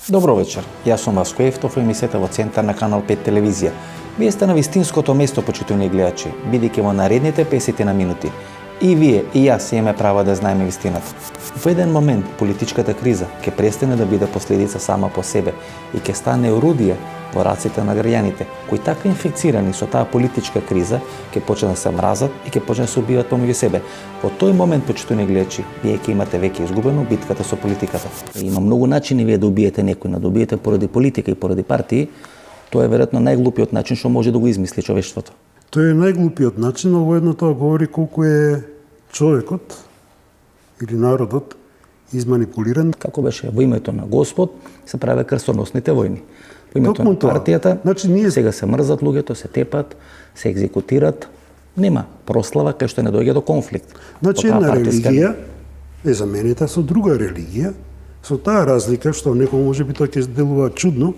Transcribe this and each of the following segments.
Добро вечер, јас сум Васко Ефтов во емисијата во центар на Канал 5 телевизија. Вие сте на вистинското место, почитувани гледачи, бидејќи во наредните 50 на минути и вие и јас имаме право да знаеме вистината. Во еден момент политичката криза ќе престане да биде последица сама по себе и ќе стане орудие во раците на граѓаните, кои така инфекцирани со таа политичка криза ќе почнат да се мразат и ќе почнат да се убиваат помеѓу себе. Во тој момент, почитувани гледачи, вие ќе имате веќе изгубено битката со политиката. Има многу начини вие да убиете некој, да убиете поради политика и поради партии. Тоа е веројатно најглупиот начин што може да го измисли човештвото. Тоа е најглупиот начин, но воедно тоа говори колку е човекот или народот изманипулиран. Како беше во името на Господ се праве крстоносните војни. Во името на партијата, сега се мрзат луѓето, се тепат, се екзекутират. Нема прослава кај што не доаѓа до конфликт. Значи една религија е заменета со друга религија, со таа разлика што некој можеби тоа ќе делува чудно.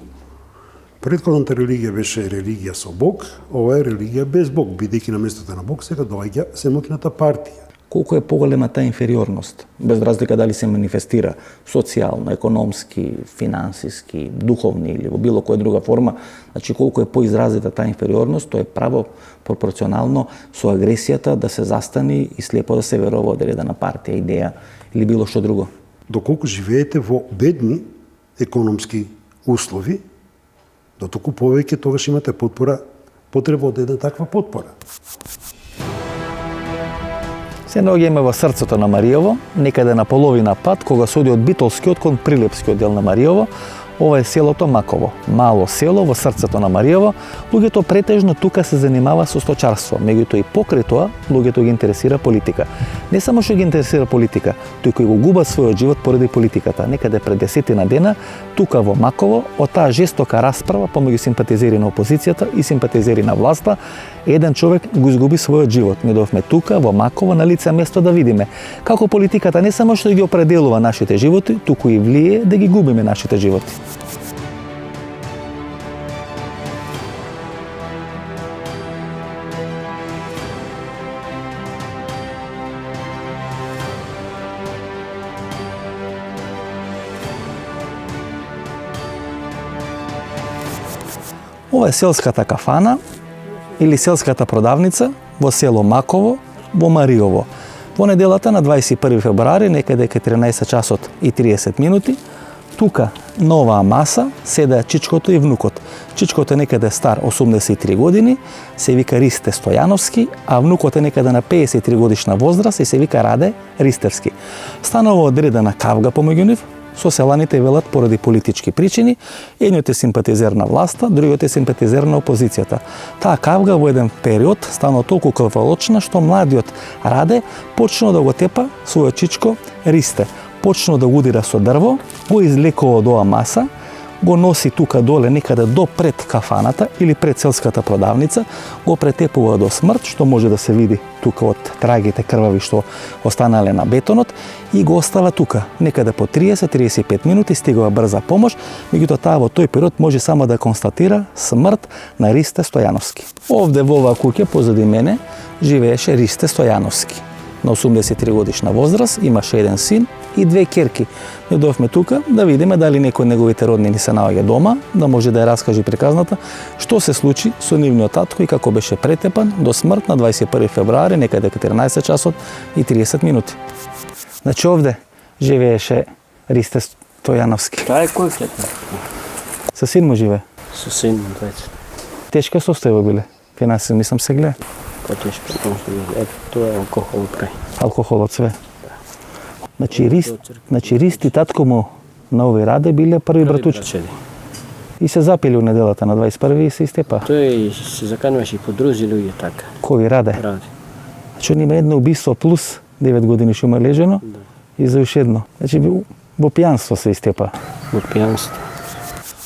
Претходната религија беше религија со Бог, ова е религија без Бог, бидејќи на местото на Бог сега доаѓа самотната партија. Колку е поголема таа инфериорност, без разлика дали се манифестира социјално, економски, финансиски, духовни или во било која друга форма, значи колку е поизразита таа инфериорност, тоа е право пропорционално со агресијата да се застани и слепо да се верува од одредена партија, идеја или било што друго. Доколку живеете во бедни економски услови, дотолку повеќе тогаш имате потреба од една таква потпора. Се наоѓаме во срцето на Маријово, некаде на половина пат, кога се оди од Битолскиот кон Прилепскиот дел на Маријово. Ова е селото Маково, мало село во срцето на Маријово. Луѓето претежно тука се занимава со сточарство, меѓутоа и покрај тоа луѓето ги интересира политика. Не само што ги интересира политика, туку и го губат својот живот поради политиката. Некаде пред 10 на дена, тука во Маково, од таа жестока расправа помеѓу симпатизери на опозицијата и симпатизери на власта, еден човек го изгуби својот живот. Ние дојдовме тука во Маково на лице место да видиме како политиката не само што ги определува нашите животи, туку и влие да ги губиме нашите животи. Ова е селската кафана или селската продавница во село Маково во Маријово. Во неделата на 21 февруари, некаде кај 13 часот и 30 минути, тука на оваа маса седеа чичкото и внукот. Чичкото е некаде стар 83 години, се вика Ристе Стојановски, а внукот е некаде на 53 годишна возраст и се вика Раде Ристевски. Станува одредена кавга помеѓу нив, со селаните велат поради политички причини, едниот е симпатизер на власта, другиот е симпатизер на опозицијата. Таа кавга во еден период станува толку крволочна што младиот Раде почнува да го тепа својот чичко Ристе. Почнува да го удира со дрво, го излекува од оваа маса, го носи тука доле некаде до пред кафаната или пред селската продавница, го претепува до смрт, што може да се види тука од трагите крвави што останале на бетонот, и го остава тука. Некаде по 30-35 минути стигува брза помош, меѓутоа таа во тој период може само да констатира смрт на Ристе Стојановски. Овде во оваа куќа позади мене живееше Ристе Стојановски. На 83 годишна возраст, имаше еден син и две ќерки. Ние дојдовме тука да видиме дали некој од неговите роднини се наоѓа дома, да може да ја раскаже приказната што се случи со нивниот татко и како беше претепан до смрт на 21 февруари, некаде 14 часот и 30 минути. Значи овде живееше Ристе Стојановски. Тоа е конфликт. Со син му живе? Со син му двајца. Тешка состојба биле? Финансијно нисам се гледа. Потешко, тоа е алкохол прај. Алкохолот све. Значи Рист и татко му на овој Раде биле први братучки. И се запили у неделата на 21 и се истепа. Тој се закануваше и подрузи луѓе така. Кој Раде? Раде. Значи он има едно убиство плюс 9 години што има лежено, да. И за уште едно. Значи во пијанство се истепа. Во пијанство.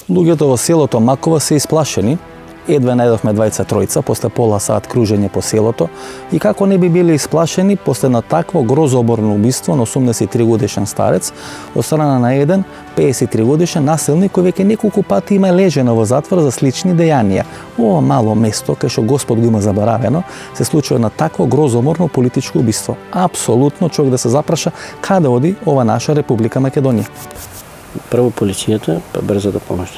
Луѓето во селото Маково се исплашени. Едва најдовме двајца тројца после пола сат кружење по селото и како не би биле исплашени после на такво грозооборно убиство на 83 годишен старец од страна на еден 53 годишен насилник кој веќе неколку пати има лежено во затвор за слични дејанија. Ова мало место кај што Господ го има заборавено се случува на такво грозооборно политичко убиство. Апсолутно човек да се запраша каде оди ова наша Република Македонија. Прво полицијата, па брзата помош.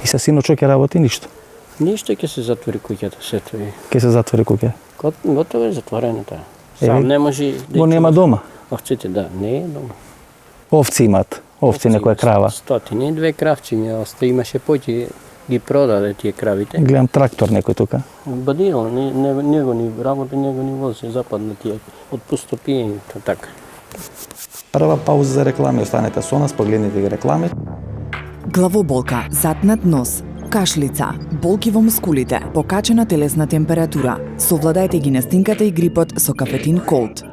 И са синот што ќе работи ништо. Ништо ќе се затвори куќата, сето е. Ќе се затвори куќа. Готово е затворено таа. Сам не може да Го нема дома. Овците, да, не е дома. Овци имат. Овци некоја крава. Стотини, 2 кравчи ми оста, имаше поќе ги продаде тие кравите. Гледам трактор некој тука. Бадил, него ни работи, него ни вози, западна тие, од пустопиењето, така. Прва пауза за реклами, останете со нас, погледнете ги реклами. Главоболка, затнат нос, кашлица, болки во мускулите, покачена телесна температура. Совладајте ги настинката и грипот со кафетин Колд.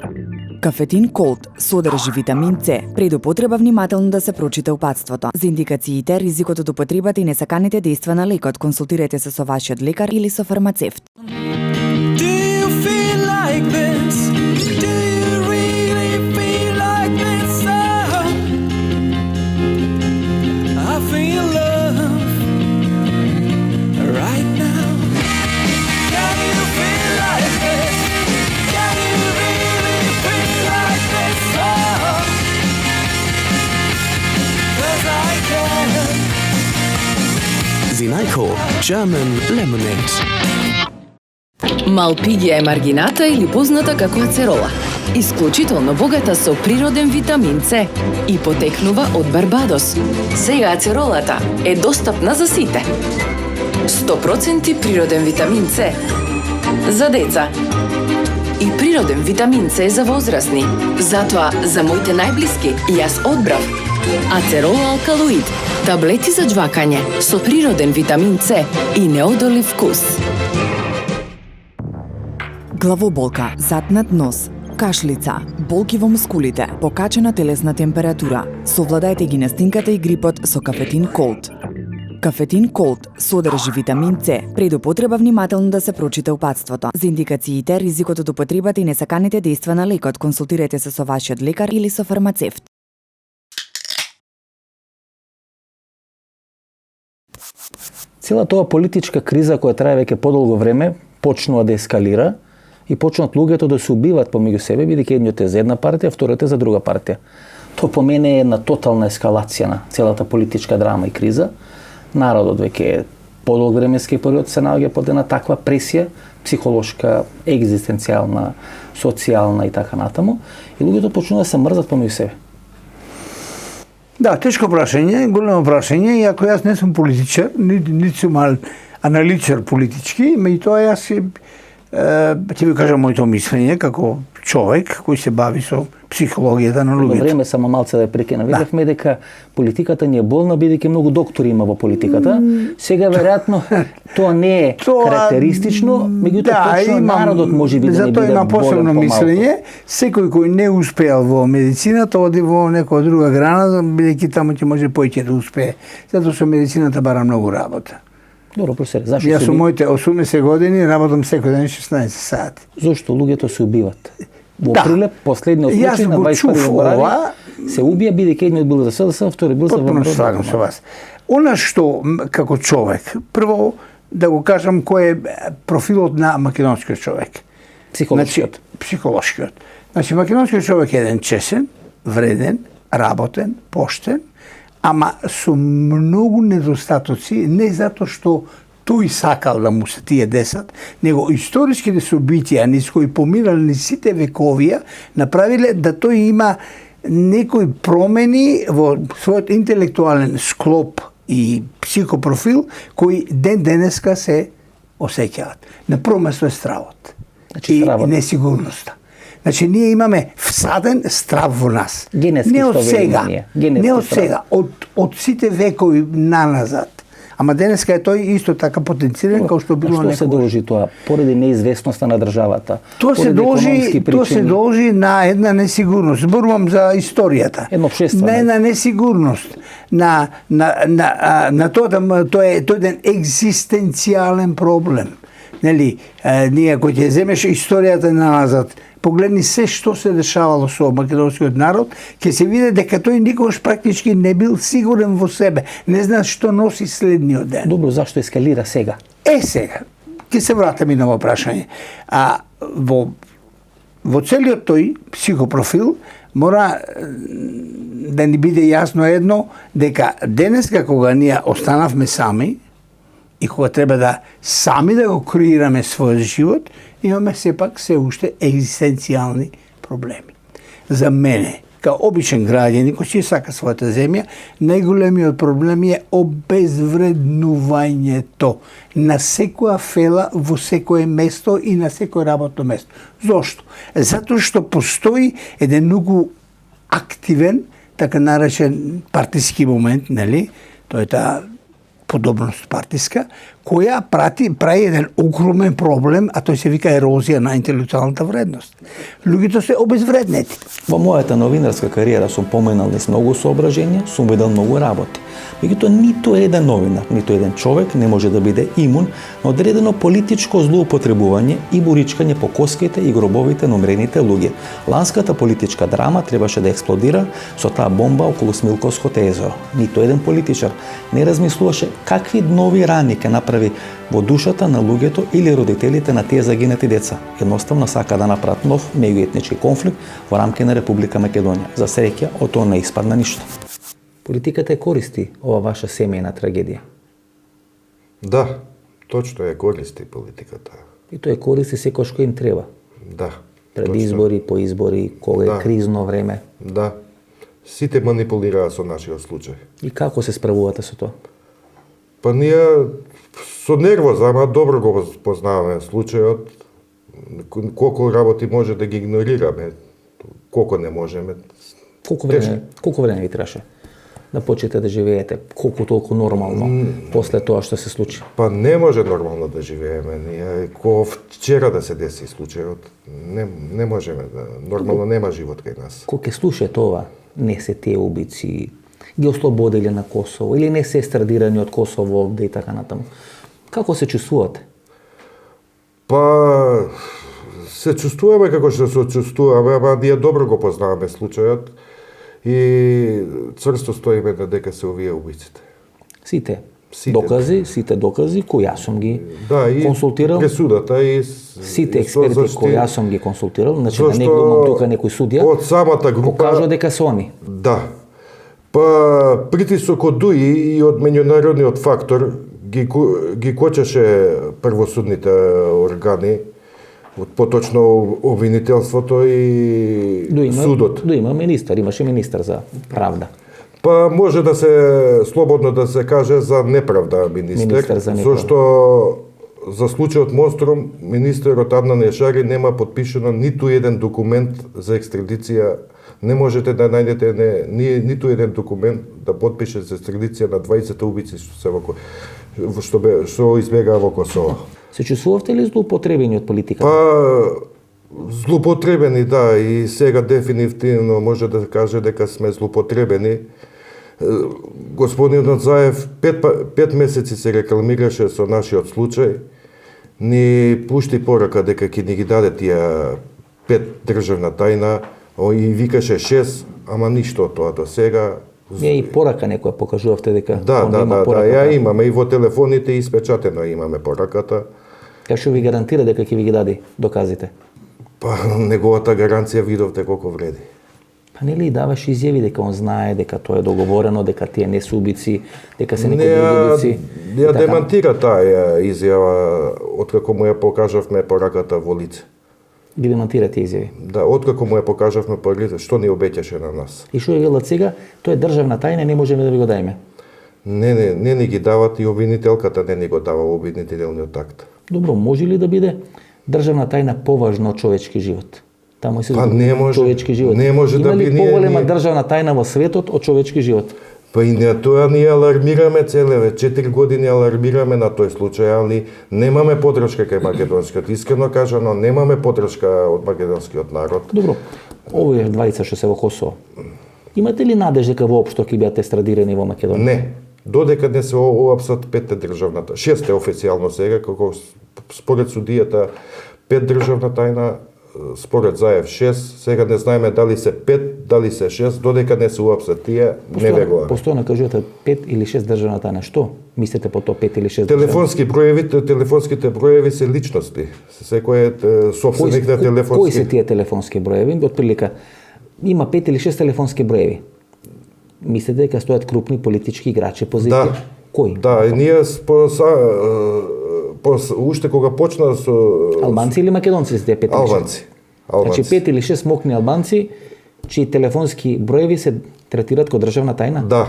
Кафетин Колд содржи витамин С. Пред употреба внимателно да се прочита упатството. За индикациите, ризикот од употребата и несаканите дејства на лекот, консултирайте се со вашиот лекар или со фармацевт. Do you feel like this? Do you really feel like this? I feel love right now. Can you feel like this? Can you really feel like this? 'Cause I can. Zinajko German Lemonade. Малпигија е маргината или позната како ацерола. Исклучително богата со природен витамин С и потекнува од Барбадос. Сега ацеролата е достапна за сите. 100% природен витамин С за деца. И природен витамин С за возрастни. Затоа за моите најблиски јас одбрав Ацерола алкалоид, таблети за џвакање со природен витамин С и неодолив вкус. Главоболка, затнат нос, кашлица, болки во мускулите, покачена телесна температура. Совладајте ги настинката и грипот со кафетин Колд. Кафетин Колд содржи витамин С. Пред употреба внимателно да се прочита упатството. За индикациите, ризикот од употребата и несаканите дејства на лекот, консултирайте се со вашиот лекар или со фармацевт. Целата ова политичка криза која трае веќе подолго време почнува да ескалира и почнат луѓето да се убиваат помеѓу себе, бидејќи едниот е за една партија, вториот е за друга партија. Тоа по мене е една тотална ескалација на целата политичка драма и криза. Народот веќе подолг временски период се наоѓа под една таква пресија, психолошка, екзистенцијална, социјална и така натаму, и луѓето почнуваат да се мрзат помеѓу себе. Да, тешко прашање, големо прашање, иако јас не сум политичар, нити сум аналитичар политички, меѓутоа јас ќе ви кажам моето мислење како човек кој се бави со психологијата на луѓето. Во време само малце да прекинам. Видевме дека политиката ни е болна, бидејќи многу доктори има во политиката. Сега веројатно тоа не е карактеристично, меѓутоа точно народот можеби да не биде болен. Затоа има посебно мислење. Секој кој не успеал во медицината оди во некоја друга грана, бидејќи таму ќе може поеќе да успее. Затоа со медицината бара многу работа. Добро, професоре, зашто Јас со моите 80 години работам секој ден 16 сати. Зошто луѓето се убиват? Во Прилеп, последниот случај на 21 февруари се убија бидејќи едниот бил за СДС, втори бил за ВМРО. Потпуно слагам со вас. Она што како човек, прво да го кажам кој е профилот на македонскиот човек. Психолошкиот. Психолошкиот. Значи македонскиот човек е еден чесен, вреден, работен, поштен, ама со многу недостатоци, не затоа што тој сакал да му се тие десат, него историските собитија низ кои помирале сите вековија, направиле да тој има некои промени во својот интелектуален склоп и психопрофил кои ден денеска се осеќаат. На прво место е стравот. Значи, и несигурноста. Значи, ние имаме всаден страв во нас. Генетски не од сега, не од страв. сега, од сите векови наназад. Ама денеска е тој исто така потенциран како што било некогаш. Што се должи тоа? Поради неизвестноста на државата. Тоа се должи на една несигурност. Зборувам за историјата. На една несигурност, на тоа да тоа е еден екзистенцијален проблем. Нели, ние кој ќе земеш историјата назад, погледни се што се дешавало со македонскиот народ, ќе се види дека тој никогаш практички не бил сигурен во себе. Не знае што носи следниот ден. Добро, зашто ескалира сега? Сега. Ќе се вратам и на ово прашање. Во целиот тој психопрофил, мора да ни биде јасно едно, дека денеска кога ние останавме сами и кога треба да сами да го креираме својот живот, имаме сепак се уште екзистенцијални проблеми. За мене, као обичен граѓанин кој си сака својата земја, најголемиот проблем е обезвреднувањето на секоја фела во секое место и на секое работно место. Зошто? Затоа што постои еден многу активен, така наречен партиски момент, нели? Тоа е таа подобност партиска, која прави еден огромен проблем, а тој се вика ерозија на интелектуалната вредност. Луѓето се обезвреднети. Во мојата новинарска кариера сум поминал низ многу соображенија, сум видел многу работи. Меѓутоа, ниту еден новинар, ниту еден човек не може да биде имун на одредено политичко злоупотребување и буричкање по коските и гробовите на умрените луѓе. Ланската политичка драма требаше да експлодира со таа бомба околу Смилковското езеро. Ниту еден политичар не размислуваше какви нови рани ќе направи во душата на луѓето или родителите на тие загинати деца. Едноставно сака да направат нов меѓуетнички конфликт во рамки на Република Македонија. За среќа, од тоа не испадна ништо. Политиката е користи ова ваша семејна трагедија. Да, точно е користи политиката. И тоа е користи секој што им треба. Да. Пред точно. избори, по избори, кога Да. е кризно време. Да. Сите манипулираа со нашиот случај. И како се справувате со тоа? Па ние со нервоза, ама добро го познаваме случајот, колку работи може да ги игнорираме, колку не можеме. Колку време ви траше да почнете да живеете, колку толку нормално после тоа што се случи? Па не може нормално да живееме. Ние ко вчера да се деси случајот, не можеме да нормално нема живот кај нас. Кога ќе слушате ова, не се тие убици, ги ослободили на Косово или не се естрадирани од Косово овде и така натаму. Како се чувствувате? Па се чувствуваме како што се чувствуваме, ама ние добро го познаваме случајот и црсто стоиме на дека се овие убиците. Сите Сите. сите докази кои јас сум ги Да, и консултирал. пресудата и Сите експерти кои јас сум ги консултирал, значи да Зашто не го имам тука некој судија, од самата група покажува дека се они. Да. Па притисокот дуи и од меѓународниот фактор ги кочеше првосудните органи, поточно обвинителството и судот. Има министар, имаше министар за правда. Па може да се слободно да се каже за неправда министер за неправда. зашто за случајот Монструм министерот Аднан Ешари нема подпишано ниту еден документ за екстрадиција. Не можете да најдете ниту еден документ да подпише за екстрадиција на 20 убици што избегаа во Косово. Се чувствувавте ли злоупотребени од политиката? Па злоупотребени, да, и сега дефинитивно може да каже дека сме злоупотребени. Господинот Заев 5 месеци се рекламираше со нашиот случај, ни пушти порака дека ќе ни ги даде тие 5 државна тајна, и викаше 6, ама ништо од тоа до сега. Не, и порака некоја покажувавте дека Да, има порака. ја имаме и во телефоните испечатено имаме пораката. Кај што ви гарантира дека ќе ви ги даде доказите? Па неговата гаранција видовте колку вреди. Па нели даваш изјави дека он знае дека тоа е договорено, дека тие не се убици, дека се некои други убици. Ја демантира таа изјава откако му ја покажавме пораката во лице. Ги демантира тие изјави. Да, откако му ја покажавме по лице, што ни обеќаше на нас. И што е велат сега, тоа е државна тајна, не можеме да ви го дајме. Не ни ги дават и обвинителката не ни го дава обвинителниот акт. Добро, може ли да биде државна тајна поважна од човечки живот? Таму се не може. Човечки живот. Не може Има да ли би поголема државна тајна во светот од човечки живот? Па и на тоа ние алармираме целеве, 4 години алармираме на тој случај, али немаме поддршка кај македонскиот. Искрено кажано, немаме поддршка од македонскиот народ. Добро, овие двајца што се во Косово, имате ли надеж дека воопшто ќе бидат естрадирани во Македонија? Не. Додека не се оапсат 5 државната, 6 официјално сега, како според судијата 5 државна тајна, според Заев 6, сега не знаеме дали се 5, дали се 6, додека не се уапсат тие, не веруваме. Постојано кажувате 5 или 6 државна тајна. Што мислите по тоа 5 или 6 Телефонските броеви се личности. Секој е собственик на телефонски. Кои се тие телефонски броеви? Отприлика има 5 или 6 телефонски броеви. Мислите дека стоят крупни политички играчи позиција? Да. Кои? Да, и ние уште кога почна со Албанци или македонци се тие 5 или 6? Албанци. Значи 5 или 6 смокни албанци чии телефонски броеви се третираат како државна тајна? Да.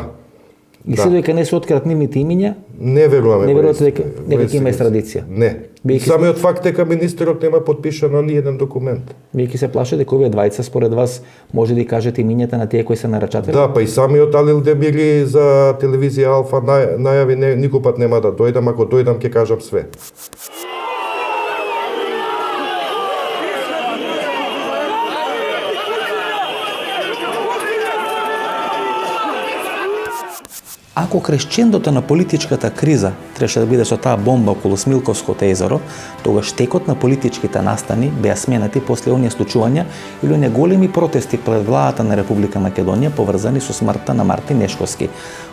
И се дека не се откриат нивните имиња, Не веруваме. не во верувате истина. дека Во има истина. екстрадиција? Не. Бидејќи Самиот факт дека министерот нема подпишано ни еден документ. Веќе се плаше дека овие двајца според вас може да кажете имињата на тие кои се нарачатели? Да, па и самиот Алил Демири за телевизија Алфа најави никој пат нема да дојдам, ако дојдам ќе кажам све. Ако кресчендото на политичката криза требаше да биде со таа бомба околу Смилковското езеро, тогаш текот на политичките настани беа сменати после оние случувања или оние големи протести пред владата на Република Македонија поврзани со смртта на Мартин Нешковски.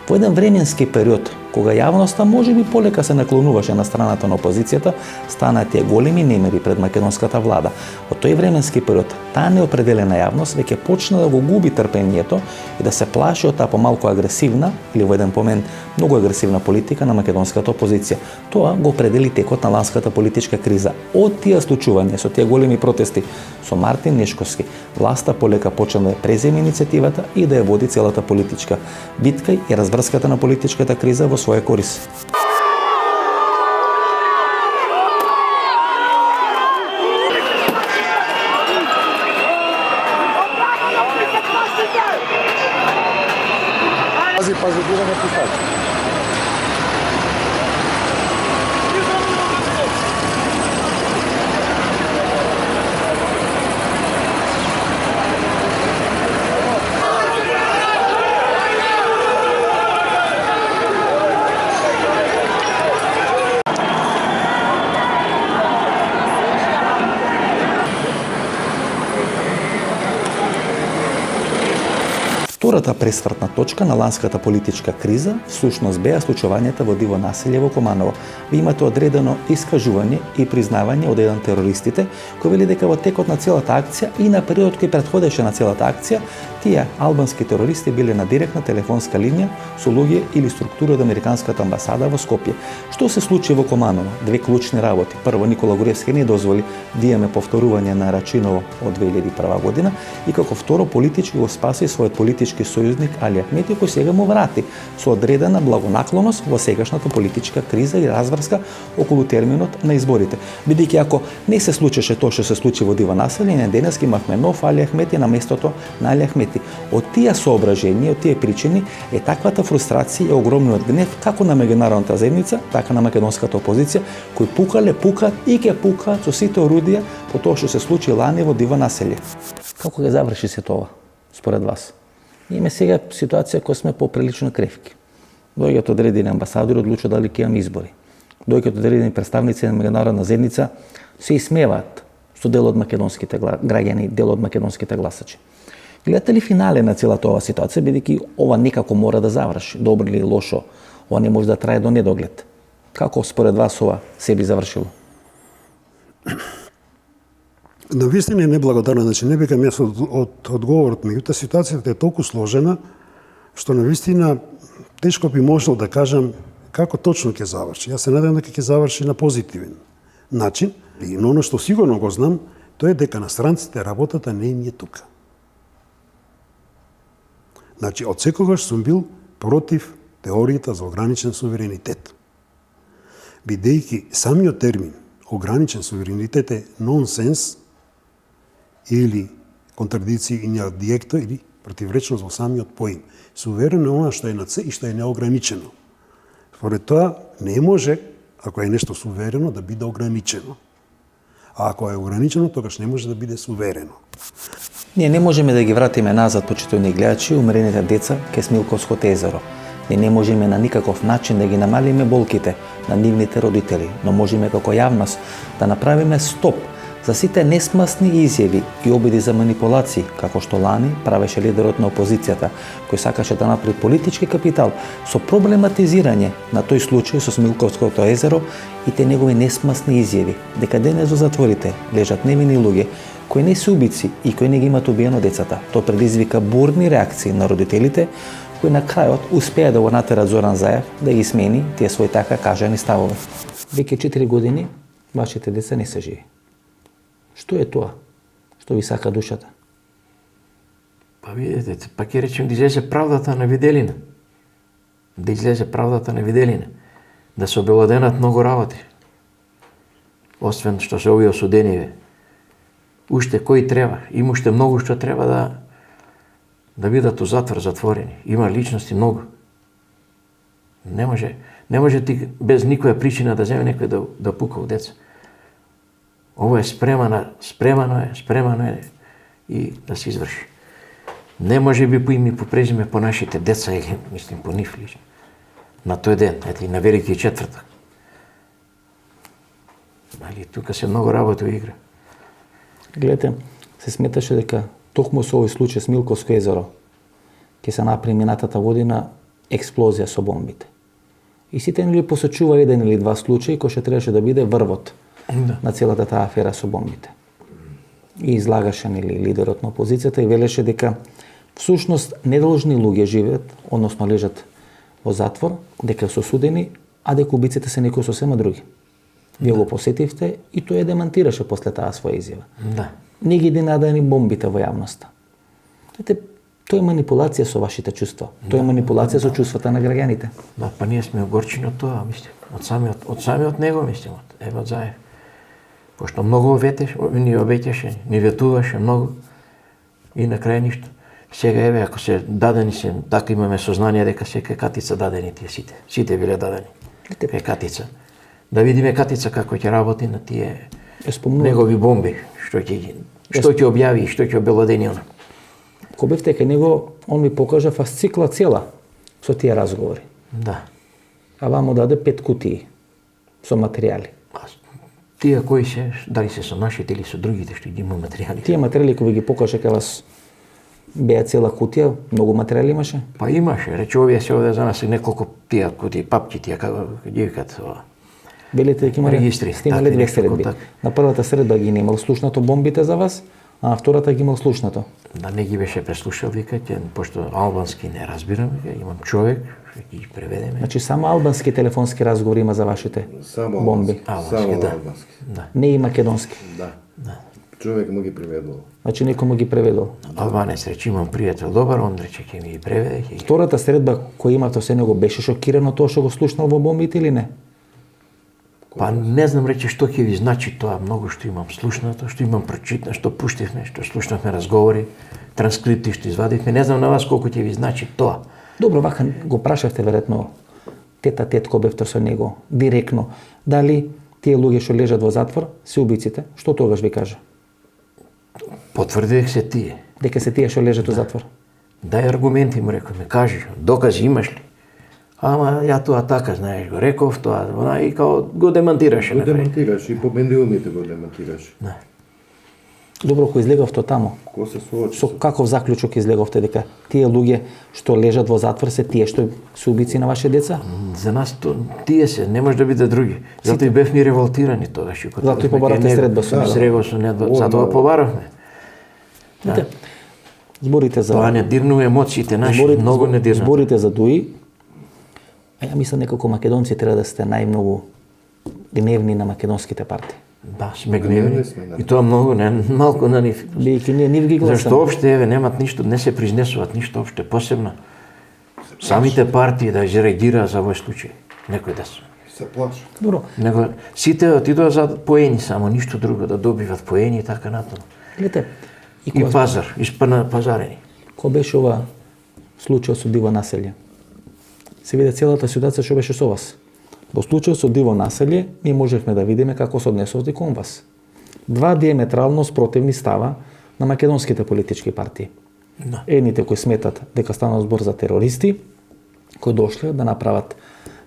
Во еден временски период, кога јавноста можеби полека се наклонуваше на страната на опозицијата, станаа тие големи немири пред македонската влада. Во тој временски период, таа неопределена јавност веќе почна да го губи трпението и да се плаши од таа помалку агресивна или во еден помен многу агресивна политика на македонската опозиција. Тоа го определи текот на ланската политичка криза. Од тие случувања со тие големи протести со Мартин Нешковски, власта полека почна да ја преземе иницијативата и да ја води целата политичка битка и разврската на политичката криза во своја корис. Втората пресвртна точка на ланската политичка криза всушност беа случувањата во диво населје во Команово. Ви имате одредено искажување и признавање од еден терористите кој вели дека во текот на целата акција и на период кој претходеше на целата акција, тие албански терористи биле на директна телефонска линија со луѓе или структури од американската амбасада во Скопје. Што се случи во Команово? Две клучни работи. Прво, Никола Груевски не дозволи да имаме повторување на Рачиново од 2001 година и како второ политички го спаси својот политички сојузник Али Ахмети, кој сега му врати со одредена благонаклоност во сегашната политичка криза и разврска околу терминот на изборите. Бидејќи ако не се случеше тоа што се случи во диво населје, денес имавме нов Али Ахмети на местото на Али Ахмети. Од тие соображенија, од тие причини е таквата фрустрација и огромниот гнев како на меѓународната заедница, така на македонската опозиција, кои пукаат и ќе пукаат со сите орудија по тоа што се случи лани во диво населје. Како ќе заврши се тоа, според вас? Имаме сега ситуација која сме поприлично кревки. Доаѓаат одредени амбасадори, одлучуваат дали ќе имаме избори. Доаѓаат одредени представници на меѓународна заедница, се исмеваат со дел од македонските граѓани, дел од македонските гласачи. Гледате ли финале на целата оваа ситуација, бидејќи ова некако мора да заврши, добро или лошо, ова не може да трае до недоглед. Како според вас ова се би завршило? Навистина е неблагодарна, значи не бекам јас од одговорот, меѓутоа ситуацијата е толку сложена што навистина тешко би можел да кажам како точно ќе заврши. Јас се надевам дека ќе заврши на позитивен начин, и оно што сигурно го знам, тоа е дека на странците работата не им е тука. Значи, од секогаш сум бил против теоријата за ограничен суверенитет. Бидејќи самиот термин ограничен суверенитет е нонсенс или контрадикција и дијекто или противречност во самиот поим. Суверено е она што е над се и што е неограничено. Според тоа не може, ако е нешто суверено, да биде ограничено. А ако е ограничено, тогаш не може да биде суверено. Ние не можеме да ги вратиме назад, почитувани гледачи, умрените деца ке Смилковското езеро. Ние не можеме на никаков начин да ги намалиме болките на нивните родители, но можеме како јавност да направиме стоп за сите несмасни изјави и обиди за манипулации, како што лани правеше лидерот на опозицијата, кој сакаше да направи политички капитал со проблематизирање на тој случај со Смилковското езеро и те негови несмасни изјави, дека денес во затворите лежат невини луѓе кои не се убици и кои не ги имаат убиено децата. Тоа предизвика бурни реакции на родителите, кои на крајот успеа да го натерат Зоран Заев да ги смени тие свои така кажани ставови. Веќе 4 години вашите деца не се живи. Што е тоа? Што ви сака душата? Па видите, па ќе речем да излезе правдата на виделина. Да излезе правдата на виделина. Да се обелоденат многу работи. Освен што се овие осудени. Уште кои треба. Има уште многу што треба да бидат у затвор затворени. Има личности многу. Не може ти без никоја причина да земе некој да пука у деца. Ово е спремано е и да се изврши. Не може би по име по презиме по нашите деца или мислим по нив лично. На тој ден, ето и на Велики четвртак. Али тука се многу работа игра. Гледате, се сметаше дека токму со овој случај с Милковско езеро ќе се направи минатата година експлозија со бомбите. И сите нели посочува еден или два случаи кои што требаше да биде врвот на целата таа афера со бомбите. И излагаше нели лидерот на опозицијата и велеше дека всушност недолжни луѓе живеат, односно лежат во затвор, дека се осудени, а дека убиците се некои сосема други. Вие го посетивте и тој ја демантираше после таа своја изјава. Да. Не ги денадени бомбите во јавноста. Тоа е манипулација со вашите чувства. Тоа е манипулација со чувствата на граѓаните. Да, па ние сме огорчени од тоа, мислим. Од самиот него, мислим, од Заев. Пошто многу ни обетеше, ни ветуваше многу и на крај ништо. Сега еве, ако се дадени се, така имаме сознание дека се кај Катица дадени тие сите. Сите биле дадени. Кај Катица. Да видиме Катица како ќе работи на тие негови бомби, што ќе објави и што ќе обелодени она. Ко бевте кај него, он ми покажа фасцикла цела со тие разговори. Да. А вам му даде 5 кутии со материјали. Тие кои се, дали се со нашите или со другите што ги има материјали? Тие материјали кои ги покаже кај вас беа цела кутија, многу материјали имаше? Па имаше, рече овие се овде за нас неколку тие кутии, папки тие, како ги викат. Велите дека имале регистри, снимале две средби. На првата средба ги немал слушнато бомбите за вас, а на втората ги имал слушнато. Да не ги беше преслушал, викаќе, пошто албански не разбирам, имам човек, ќе ги преведеме. Значи само албански телефонски разговори има за вашите бомби. Албански, да. Да. Не и македонски. Да. Човек му ги преведувал. Значи некој му ги преведол. Албанец рече, имам пријател добар, он рече ќе ми ги преведе. Втората средба која имавте со него беше шокирано тоа што го слушнал во бомбите или не? Па не знам рече што ќе ви значи тоа многу што имам слушнато, што имам прочитано, што пуштивме, што слушнавме разговори, транскрипти што извадивме. Не знам на вас колку ќе ви значи тоа. Добро, вака го прашавте веројатно тет кој бевте со него директно, дали тие луѓе што лежат во затвор се убиците? Што тогаш ви кажа? Потврдих се тие. Дека се тие што лежат во затвор? Дај аргументи, му реков, ме кажи, докази имаш ли? Ама ја тоа така, знаеш, го реков тоа, и као го демантираше. Го демантираше и по медиумите го демантираше. Да. Добро, кој излеговте таму, Ко се соочи? со каков заклучок излеговте дека тие луѓе што лежат во затвор се тие што се убици на ваши деца? За нас тие се, не може да биде други. Затоа и бевме револтирани тогаш. Затоа и побарате средба со него. Средба со него, затоа побаравме. Да. Зборите за... Тоа не дирнува емоциите наши, многу не дирнува. Зборите за Дуи, а ја мислам некако македонци треба да сте најмногу гневни на македонските партии. Да, сме гневни. И тоа многу, не малку на нив. Бидејќи ние нив ги гласаме. Зашто опште еве немат ништо, не се произнесуваат ништо опште посебно. Самите партии да реагираат за овој случај. Некој да се плашат. Добро. Него сите отидоа за поени само, ништо друго, да добиват поени и така натаму. Гледате, и пазар, пазарени. Кој беше ова случај со диво населје? Се виде целата ситуација што беше со вас. Во случај со диво населје, ние можевме да видиме како се однесовте кон вас. Два диаметрално спротивни става на македонските политички партии. Да. Едните кои сметат дека станува збор за терористи, кои дошле да направат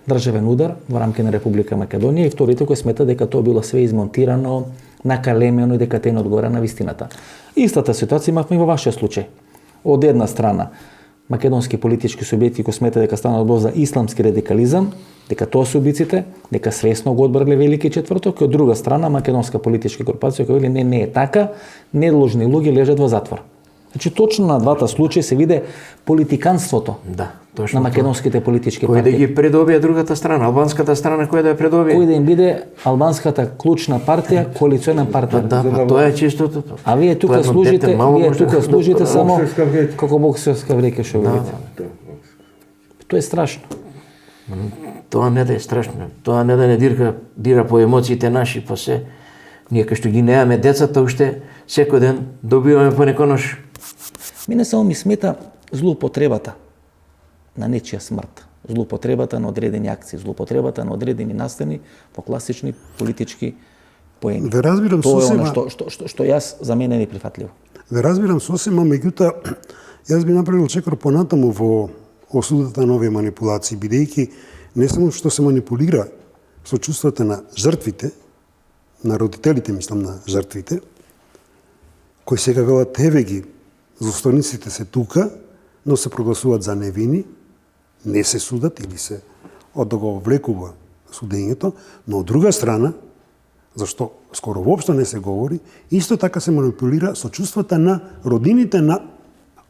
државен удар во рамки на Република Македонија, и вторите кои сметат дека тоа било све измонтирано, накалемено и дека те не одговара на вистината. Истата ситуација имавме и во вашиот случај. Од една страна, македонски политички субјекти кои смета дека станува збор за исламски радикализам, дека тоа се убиците, дека свесно го одбрале Велики четврток, и од друга страна македонска политичка групација која вели не е така, недложни луѓе лежат во затвор. Значи точно на двата случаи се виде политиканството Да, точно на македонските политички Кој да партии. ги предобие другата страна, албанската страна која да ја предобие. Кој да им биде албанската клучна партија, коалициона партија. Да, па тоа е чистото. А вие тука Тоа едно служите, дете мало вие може тука да- служите само Боксерска вреќа. како боксерска вреќа што видите. Тоа е страшно. Тоа не да е страшно. Тоа не да не дира по емоциите наши, па се. Ние кај што ги немаме децата уште, секој ден добиваме по неконош. Мене само ми смета злоупотребата на нечија смрт, злоупотребата на одредени акции, злоупотребата на одредени настани во класични политички поени. Ве разбирам Тоа е она сосема. што јас за мене е неприфатливо. Ве разбирам сосема, меѓутоа јас би направил чекор понатаму во осудата на овие манипулации, бидејќи не само што се манипулира со чувствата на жртвите, на родителите, мислам на жртвите, кои сега велат еве ги, злостониците се тука, но се прогласуваат за невини, не се судат или се да го влекува судењето, но од друга страна, зашто скоро воопшто не се говори, исто така се манипулира со чувствата на родините на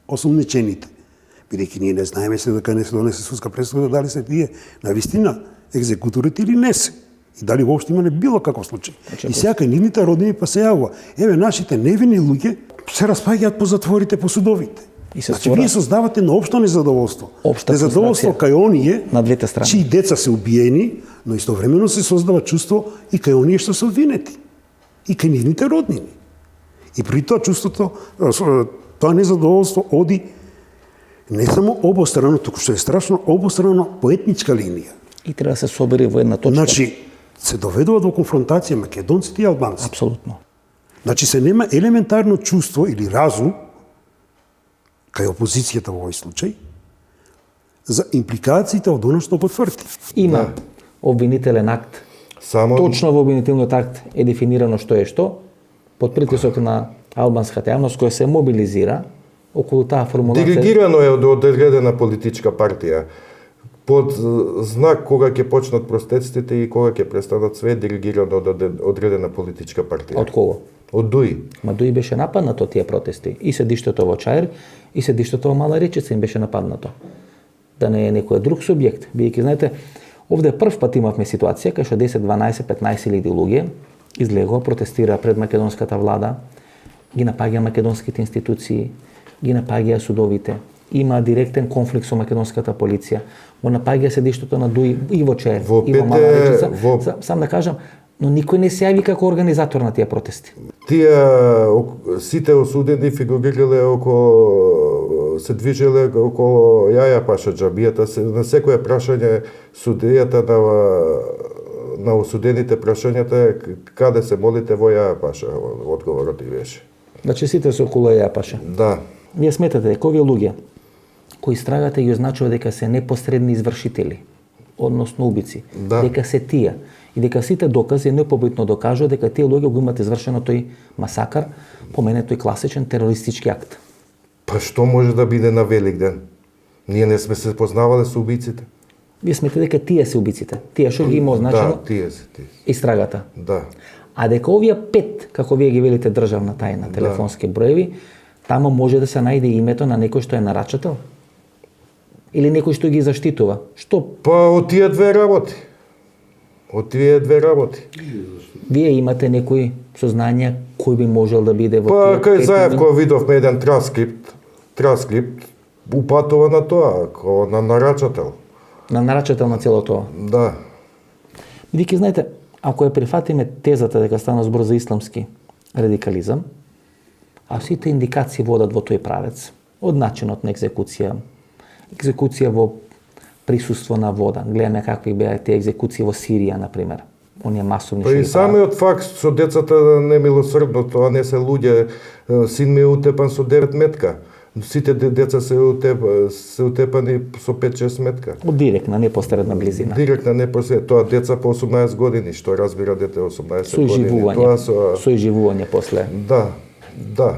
осомничените. Бидејќи ние не знаеме се дека не се донесе судска пресуда, дали се тие навистина екзекуторите или не се. И дали воопшто имале било каков случај. И сега кај нивните родини па се јавува. Еве, нашите невини луѓе се распаѓаат по затворите, по судовите. И се Значи, створа вие создавате на општо незадоволство. Општа Незадоволство фрустрација кај оние, на двете страни. чии деца се убиени, но истовремено се создава чувство и кај оние што се обвинети. И кај нивните роднини. И при тоа чувството, тоа незадоволство оди не само обострано, туку што е страшно обострано по етничка линија. И треба да се собери во една точка. Значи, се доведува до конфронтација македонците и албанците. Апсолутно. Значи, се нема елементарно чувство или разум кај опозицијата во овој случај за импликациите од оно што го тврди. Има обвинителен акт. Само Точно во обвинителниот акт е дефинирано што е што, под притисок на албанската јавност која се мобилизира околу таа формулација. диригирано е од одредена политичка партија. Под знак кога ќе почнат протестите и кога ќе престанат, све е диригирано од одредена политичка партија. Од кого? Од ДУИ. Ма ДУИ беше нападнато од тие протести. И седиштето во Чаир, и седиштето во Мала Речица им беше нападнато. Да не е некој друг субјект. Бидејќи, знаете, овде прв пат имавме ситуација кај што 10, 12, 15 илјади луѓе излегоа, протестира пред македонската влада, ги напаѓа македонските институции, ги напаѓа судовите, има директен конфликт со македонската полиција, го напаѓа седиштето на ДУИ и во Чаир, Во и во Мала пете- Речица. во- Сам да кажам, но никој не се јави како организатор на тие протести. Тие сите осудени фигурирале околу, се движеле околу Јаја Паша џабијата, на секое прашање судијата на осудените прашањата е каде се молите во Јаја Паша, одговорот и беше. Значи сите се околу Јаја Паша. Да. Вие сметате дека овие луѓе кои страгате ги означува дека се непосредни извршители, односно убици, Да. дека се тие и дека сите докази непобитно докажуваат дека тие луѓе го имат извршено тој масакар, по мене тој класичен терористички акт. Па што може да биде на Велик ден? Ние не сме се познавале со убиците. Вие сметате дека тие се убиците, тие што ги има означено Да, тие се. истрагата. Да. А дека овие 5, како вие ги велите државна тајна, телефонски броеви, тамо може да се најде името на некој што е нарачател? Или некој што ги заштитува? Што Па од тие две работи. Од тие две работи. вие имате некои сознања кој би можел да биде во Па тие кај 5 Заев имена? кога видовме еден транскрипт упатува на тоа, како на нарачател. На нарачател на цело тоа. Да. Бидејќи знаете, ако ја прифатиме тезата дека стана збор за исламски радикализам, а сите индикации водат во тој правец, од начинот на екзекуција во присуство на вода. Гледаме какви беа тие екзекуции во Сирија, например. Оние масовни Па што и ги самиот факт со децата немилосрдно, тоа не се луѓе, син ми е утепан со 9 метка. Сите деца се утепани со 5-6 метка. од директна, непосредна близина. Директна непосредно, тоа деца по 18 години, што разбира дете 18 години. Соиживување. Тоа со Соиживување после. Да, да.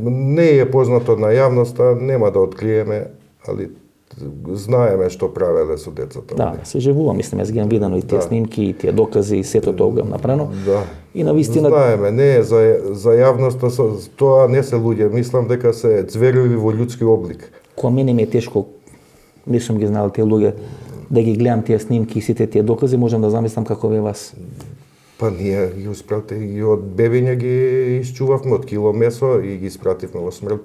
Не е познато на јавноста, нема да откриеме, али знаеме што правеле со децата. Да, се живува, мислам, јас ги имам видено и тие снимки, и тие докази, и сето тоа го имам направено. Да. И на вистина Знаеме, не е за јавноста, тоа не се луѓе, мислам дека се цверови во људски облик. кога мене ми е тешко, не сум ги знал тие луѓе, да ги гледам тие снимки и сите тие докази, можам да замислам како е вас. Па ние ги успрате и од бебиња ги исчувавме од кило месо и ги испративме во смрт.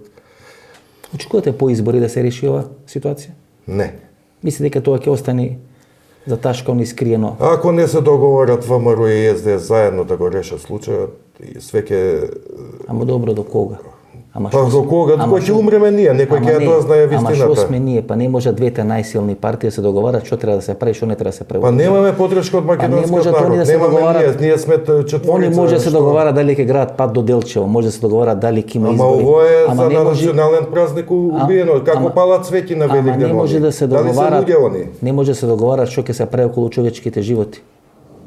Очекувате по избори да се реши ова ситуација? Не. Мислите дека тоа ќе остане заташкано и скриено? Ако не се договорат ВМРО и СДС заедно да го решат случајот, и све ќе... Ама добро, до кога? Ама Па до кога? Кој ќе умреме ние? Некој ќе ја дознае вистината. Ама што сме ние? Па не може двете најсилни партии да се договарат што треба да се прави, што не треба да се прави. Па немаме подршка од македонскиот народ. Да се немаме ние сме четворица. Они може да се договара дали ќе градат пат до Делчево, може да се договара дали ќе има избори. Ама ово е за национален празник убиено, како палат цвеќи на Велик ден. Не може да се договарат. договарат. Не може да се договарат што ќе се прави околу човечките животи.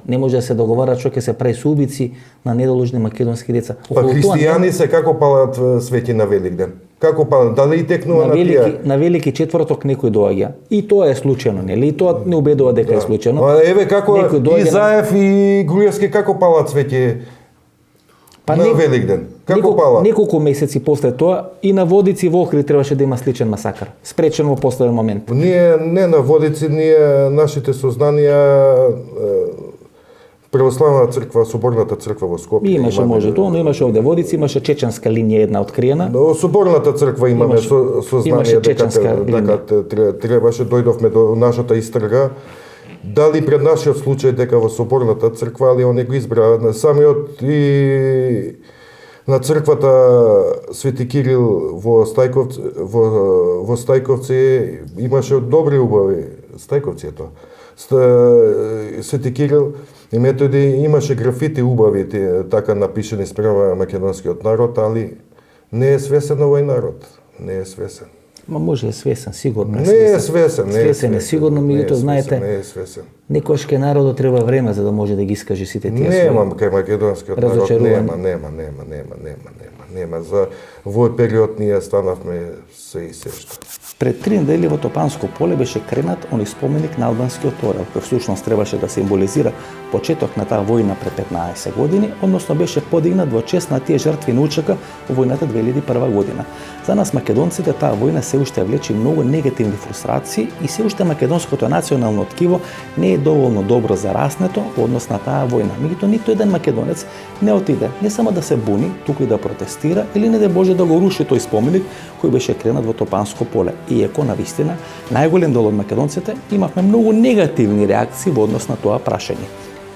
Не може да се договарат што ќе се прави со убици на недоложни македонски деца. Па христијани се како палат цвеќи на Велик ден? Како палат? Дали и текнува на тие? На Велики четврток некој доаѓа. И тоа е случајно, нели? И тоа не убедува дека е случајно. А еве како и Заев и Груевски како палат цвеќе на Велик ден? Како палат? Неколку месеци после тоа и на Водици во Охрид требаше да има сличен масакар. Спречен во последен момент. Ние не на Водици, ние нашите сознанија Православна црква, Соборната црква во Скопје. Имаше може тоа, но имаше овде Водици, имаше чеченска линија една откриена. Но Соборната црква имаме сознание дека требаше, дојдовме до нашата истрага. Дали пред нашиот случај дека во Соборната црква, али он го избра на самиот и на црквата Свети Кирил во Стајковци имаше добри убави. Стајковци е тоа. Свети Кирил и Методи имаше графити убави, така напишени спрема македонскиот народ, али не е свесен овој народ. Не е свесен. Ма може е свесен, сигурно е свесен. Не е свесен, не е свесен. Е сигурно, меѓутоа знаете, не е свесен. Некојаш кај народот треба време за да може да ги искаже сите тие своји. Нема кај македонскиот народ, нема. За овој период ние станавме се и се што. Пред 3 недели во Топанско поле беше кренат оној споменик на албанскиот орел, кој всушност требаше да символизира почеток на таа војна пред 15 години, односно беше подигнат во чест на тие жртви на учака во војната 2001 година. За нас македонците таа војна се уште влече многу негативни фрустрации и се уште македонското национално ткиво не е доволно добро зараснето во однос на таа војна. Меѓутоа ниту еден македонец не отиде не само да се буни, туку и да протестира или не да Боже да го руши тој споменик кој беше кренат во Топанско поле. Иако навистина најголем дел од македонците имавме многу негативни реакции во однос на тоа прашање.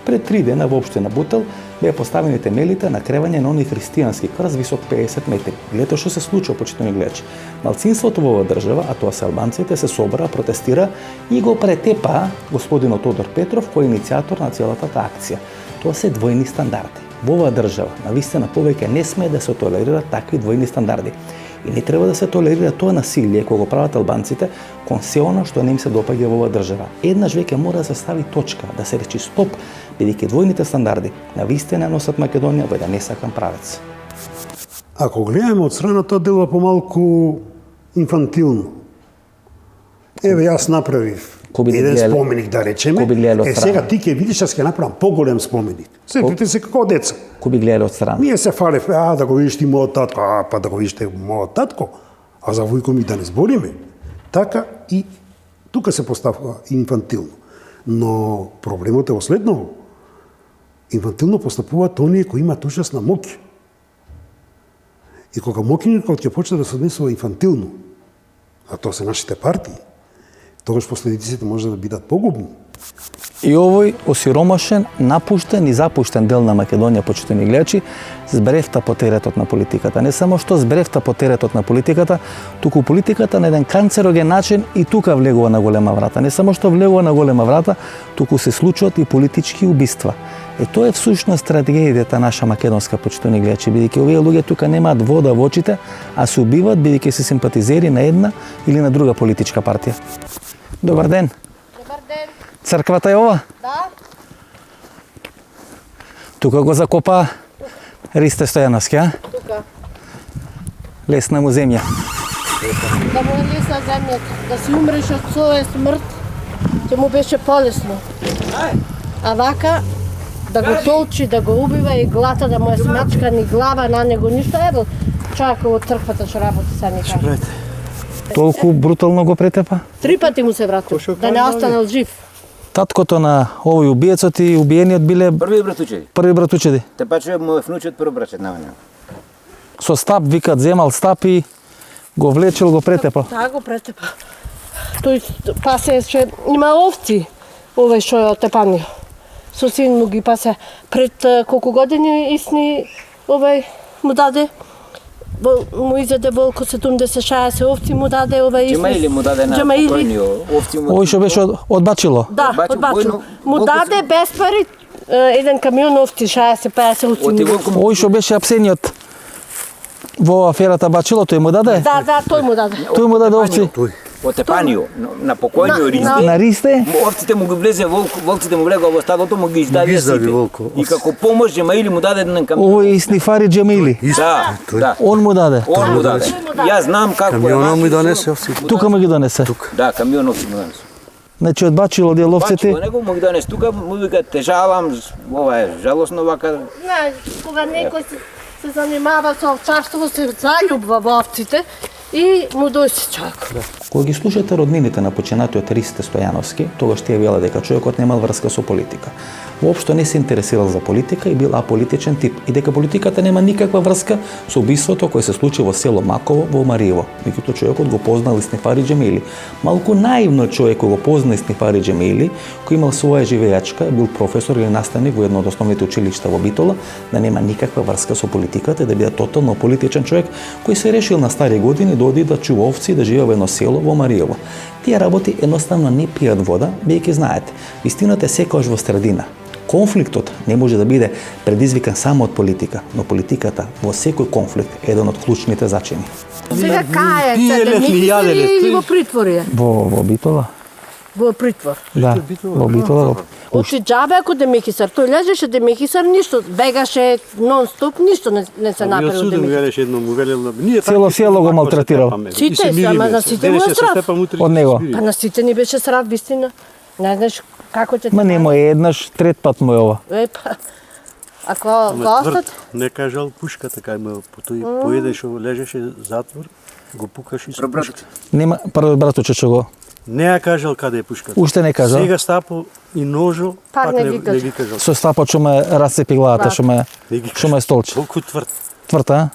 Пред 3 дена во општина Бутел беа поставени темелите на кревање на оној христијански крст висок 50 метри. Гледате што се случува, почитувани гледачи. Малцинството во оваа држава, а тоа се албанците, се собра, протестира и го претепа господинот Тодор Петров кој е иницијатор на целата таа акција. Тоа се двојни стандарди. Во оваа држава, навистина повеќе не смее да се толерираат такви двојни стандарди. И не треба да се толерира тоа насилие кога го прават албанците кон се она што не им се допаѓа во оваа држава. Еднаш веќе мора да се стави точка, да се речи стоп, бидејќи двојните стандарди навистина носат Македонија во еден несакан правец. Ако гледаме од страна, тоа делува помалку инфантилно. Еве, јас направив еден споменик, да речеме. Сега ти ќе видиш, јас ќе направам поголем споменик. Сетите се како деца. Кој би гледал од страна? Ние се фалевме, да го видиш ти мојот татко, па да го видиш мојот татко, а за војко ми да не збориме. Така и тука се поставува инфантилно. Но проблемот е во следново. Инфантилно постапуваат оние кои имаат ужасна моќ. И кога моќникот ќе почне да се однесува инфантилно, а тоа се нашите партии, тогаш последиците може да бидат погубни. И овој осиромашен, напуштен и запуштен дел на Македонија, почитувани гледачи, збрефта по теретот на политиката. Не само што збрефта по теретот на политиката, туку политиката на еден канцероген начин и тука влегува на голема врата. Не само што влегува на голема врата, туку се случуваат и политички убиства. Тоа е всушност трагедијата наша македонска, почитувани гледачи, бидејќи овие луѓе тука немаат вода во очите, а се убиваат бидејќи се симпатизери на една или на друга политичка партија. Добар ден. Добар ден. Црквата е ова? Да. Тука го закопа Ристе Стојановски, а? Тука. Лесна му земја. Да му е лесна земјата, да си умреш од своја смрт, ќе му беше полесно. А вака, да го толчи, да го убива и глата, да му е смачка, ни глава на него, ништо. Ево, човек од црквата што работи са ни кажа. Толку брутално го претепа? 3 пати му се вратил, да не останал жив. Таткото на овој убиецот и убиениот биле први братучеди. Те паче му е внучет прв брачет на мене. Со стап, викат, земал стап и го влечел, го претепа. Да, го претепа. Тој пасеше, има овци, овој што е отепанио. Со син му ги пасе. Пред колку години исни овој му даде, му изеде волко 70-60 овци му даде овој исни. Джемаили му даде на покојнио овци му. Овој што беше од Бачило? Да, од Бачило. Му даде без пари еден камион овци, 60-50 овци му даде. Овој што беше апсениот во аферата Бачило, тој му даде? Да, тој му даде. Тој му даде овци? Отепанио, на покојнио Ристе. На Ристе? Овците му ги влезе, волците му влегоа во стадото, му ги издаде сите. И како помош Джемаили му даде еден камион. Овој Снифари Джемили? Да, да. Он му даде? Он му даде. Јас знам како е. Камионот му донесе овците? Тука му ги донесе? Да, камионот му донесе. Значи од Бачило дел овците? Бачило него му ги донесе тука, му вика тежавам, ова е жалосно вака. Знаеш, кога некој се занимава со овчарство, се заљубва во овците и му дојде човек. Кога ги слушате роднините на починатиот Ристе Стојановски, тогаш тие велат дека човекот немал врска со политика. Воопшто не се интересирал за политика и бил аполитичен тип и дека политиката нема никаква врска со убиството кое се случи во село Маково во Мариево. Меѓутоа човекот го познал и Снифари Джемили. Малку наивно човек кој го позна и Снифари Джемили, кој имал своја живеачка, бил професор или наставник во едно од основните училишта во Битола, да нема никаква врска со политиката и да биде тотално политичен човек кој се решил на стари години да оди да чува овци и да живее во едно село во Мариево. Тие работи едноставно не пијат вода, бидејќи знаете, вистината е секогаш во средина. Конфликтот не може да биде предизвикан само од политика, но политиката во секој конфликт е еден од клучните зачини. Сега кај е, демекисар или во притвор е? Во Битола? Во притвор. Да, во Битола. Оти џабе ако демекисар, тој лежеше демекисар, ништо, бегаше нон-стоп, ништо не се направи од демекисар. Цело село го малтретирал. Сите, ама на сите му е срав. Од него? Па на сите ни беше срав, вистина. Не знаеш како ќе... Ма нема еднаш, трет пат му е ова. Епа, ако го остат... Не кажал пушка, така има поеден што лежеше затвор, го пукаш и со пушка. Нема, прво братуче што го... Не ја кажал каде е пушката. Уште не кажал? Сега стапо и ножо, пак не ги кажал. Со стапот што ме расцепи главата, што ме столчи. Колку тврд. Тврд, а?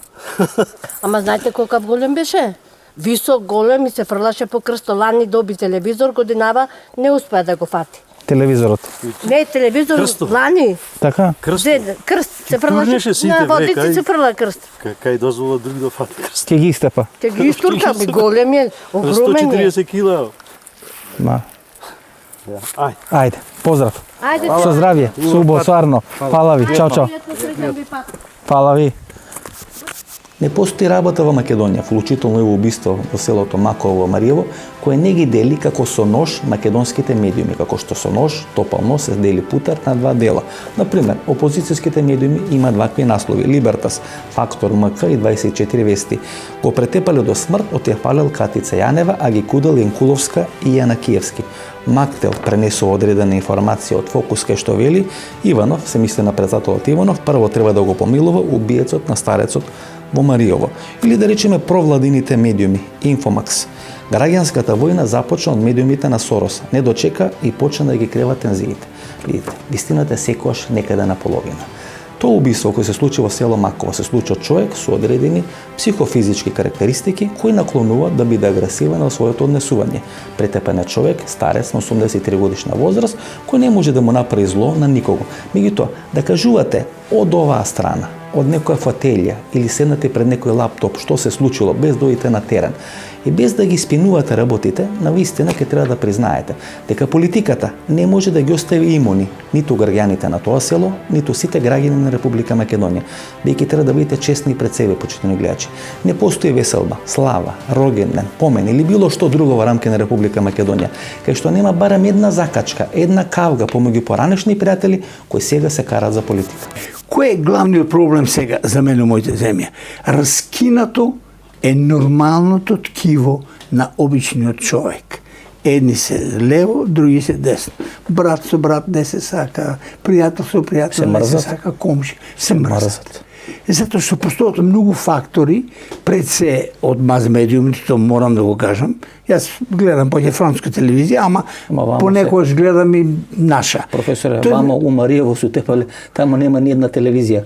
Ама знаете колку голем беше? Висок, голем и се фрлаше по крсто. Лани доби телевизор, годинава не успеа да го фати. Телевизорот? Не, телевизор, лани. Така? Крст се фрлаше, на водици се фрла крст. Кај дозвола други да фати крст. Ке ги истепа? Ке ги истурка, голем е, огромен е. 140 кила. Да. Ајде, поздрав. Ајде. Со здравје, со убаво, сварно. Фала ви, чао, чао. Фала ви. Не постои работа во Македонија, вклучително и во убиство во селото Маково во Мариево, кој не ги дели како со нож македонските медиуми, како што со нож топално се дели путар на два дела. Например, опозицијските медиуми имаат вакви наслови: Либертас, Фактор МК и 24 вести. Го претепале до смрт од ја палел Катица Јанева, а ги кудел Јанкуловска и Јанакиевски. Мактел пренесува одредена информација од Фокус кај што вели Иванов, се мисли на председателот Иванов, прво треба да го помилува убиецот на старецот во Мариево. Или да речеме провладините медиуми, Инфомакс. Граѓанската војна започна од медиумите на Сорос, не дочека и почна да ги крива тензиите. Видите, вистината е секогаш некаде на половина. Тоа убиство кој се случи во село Маково се случи од човек со одредени психофизички карактеристики кои наклонуваат да биде агресивен во своето однесување. Претепен е човек, старец на 83 годишна возраст, кој не може да му направи зло на никого. Меѓутоа, да кажувате од оваа страна, од некоја фотелја или седнате пред некој лаптоп што се случило без да одите на терен и без да ги спинувате работите, навистина ќе треба да признаете дека политиката не може да ги остави имуни ниту граѓаните на тоа село, ниту сите граѓани на Република Македонија. Бидејќи треба да бидете честни пред себе, почитувани гледачи. Не постои веселба, слава, рогенден, помен или било што друго во рамки на Република Македонија, кај што нема барем една закачка, една кавга помеѓу поранешни пријатели кои сега се караат за политика. Кој е главниот проблем сега за мене у мојата земја? Раскинато е нормалното ткиво на обичниот човек. Едни се лево, други се десно. Брат со брат не се сака, пријател со пријател не се сака, комши се мрзат. Затоа што постојат многу фактори, пред се од маз-медиумите, тоа морам да го кажам. Јас гледам поќе француска телевизија, ама понекогаш гледам и наша. Професоре, вама у Маријево су тепале, тамо нема ни една телевизија.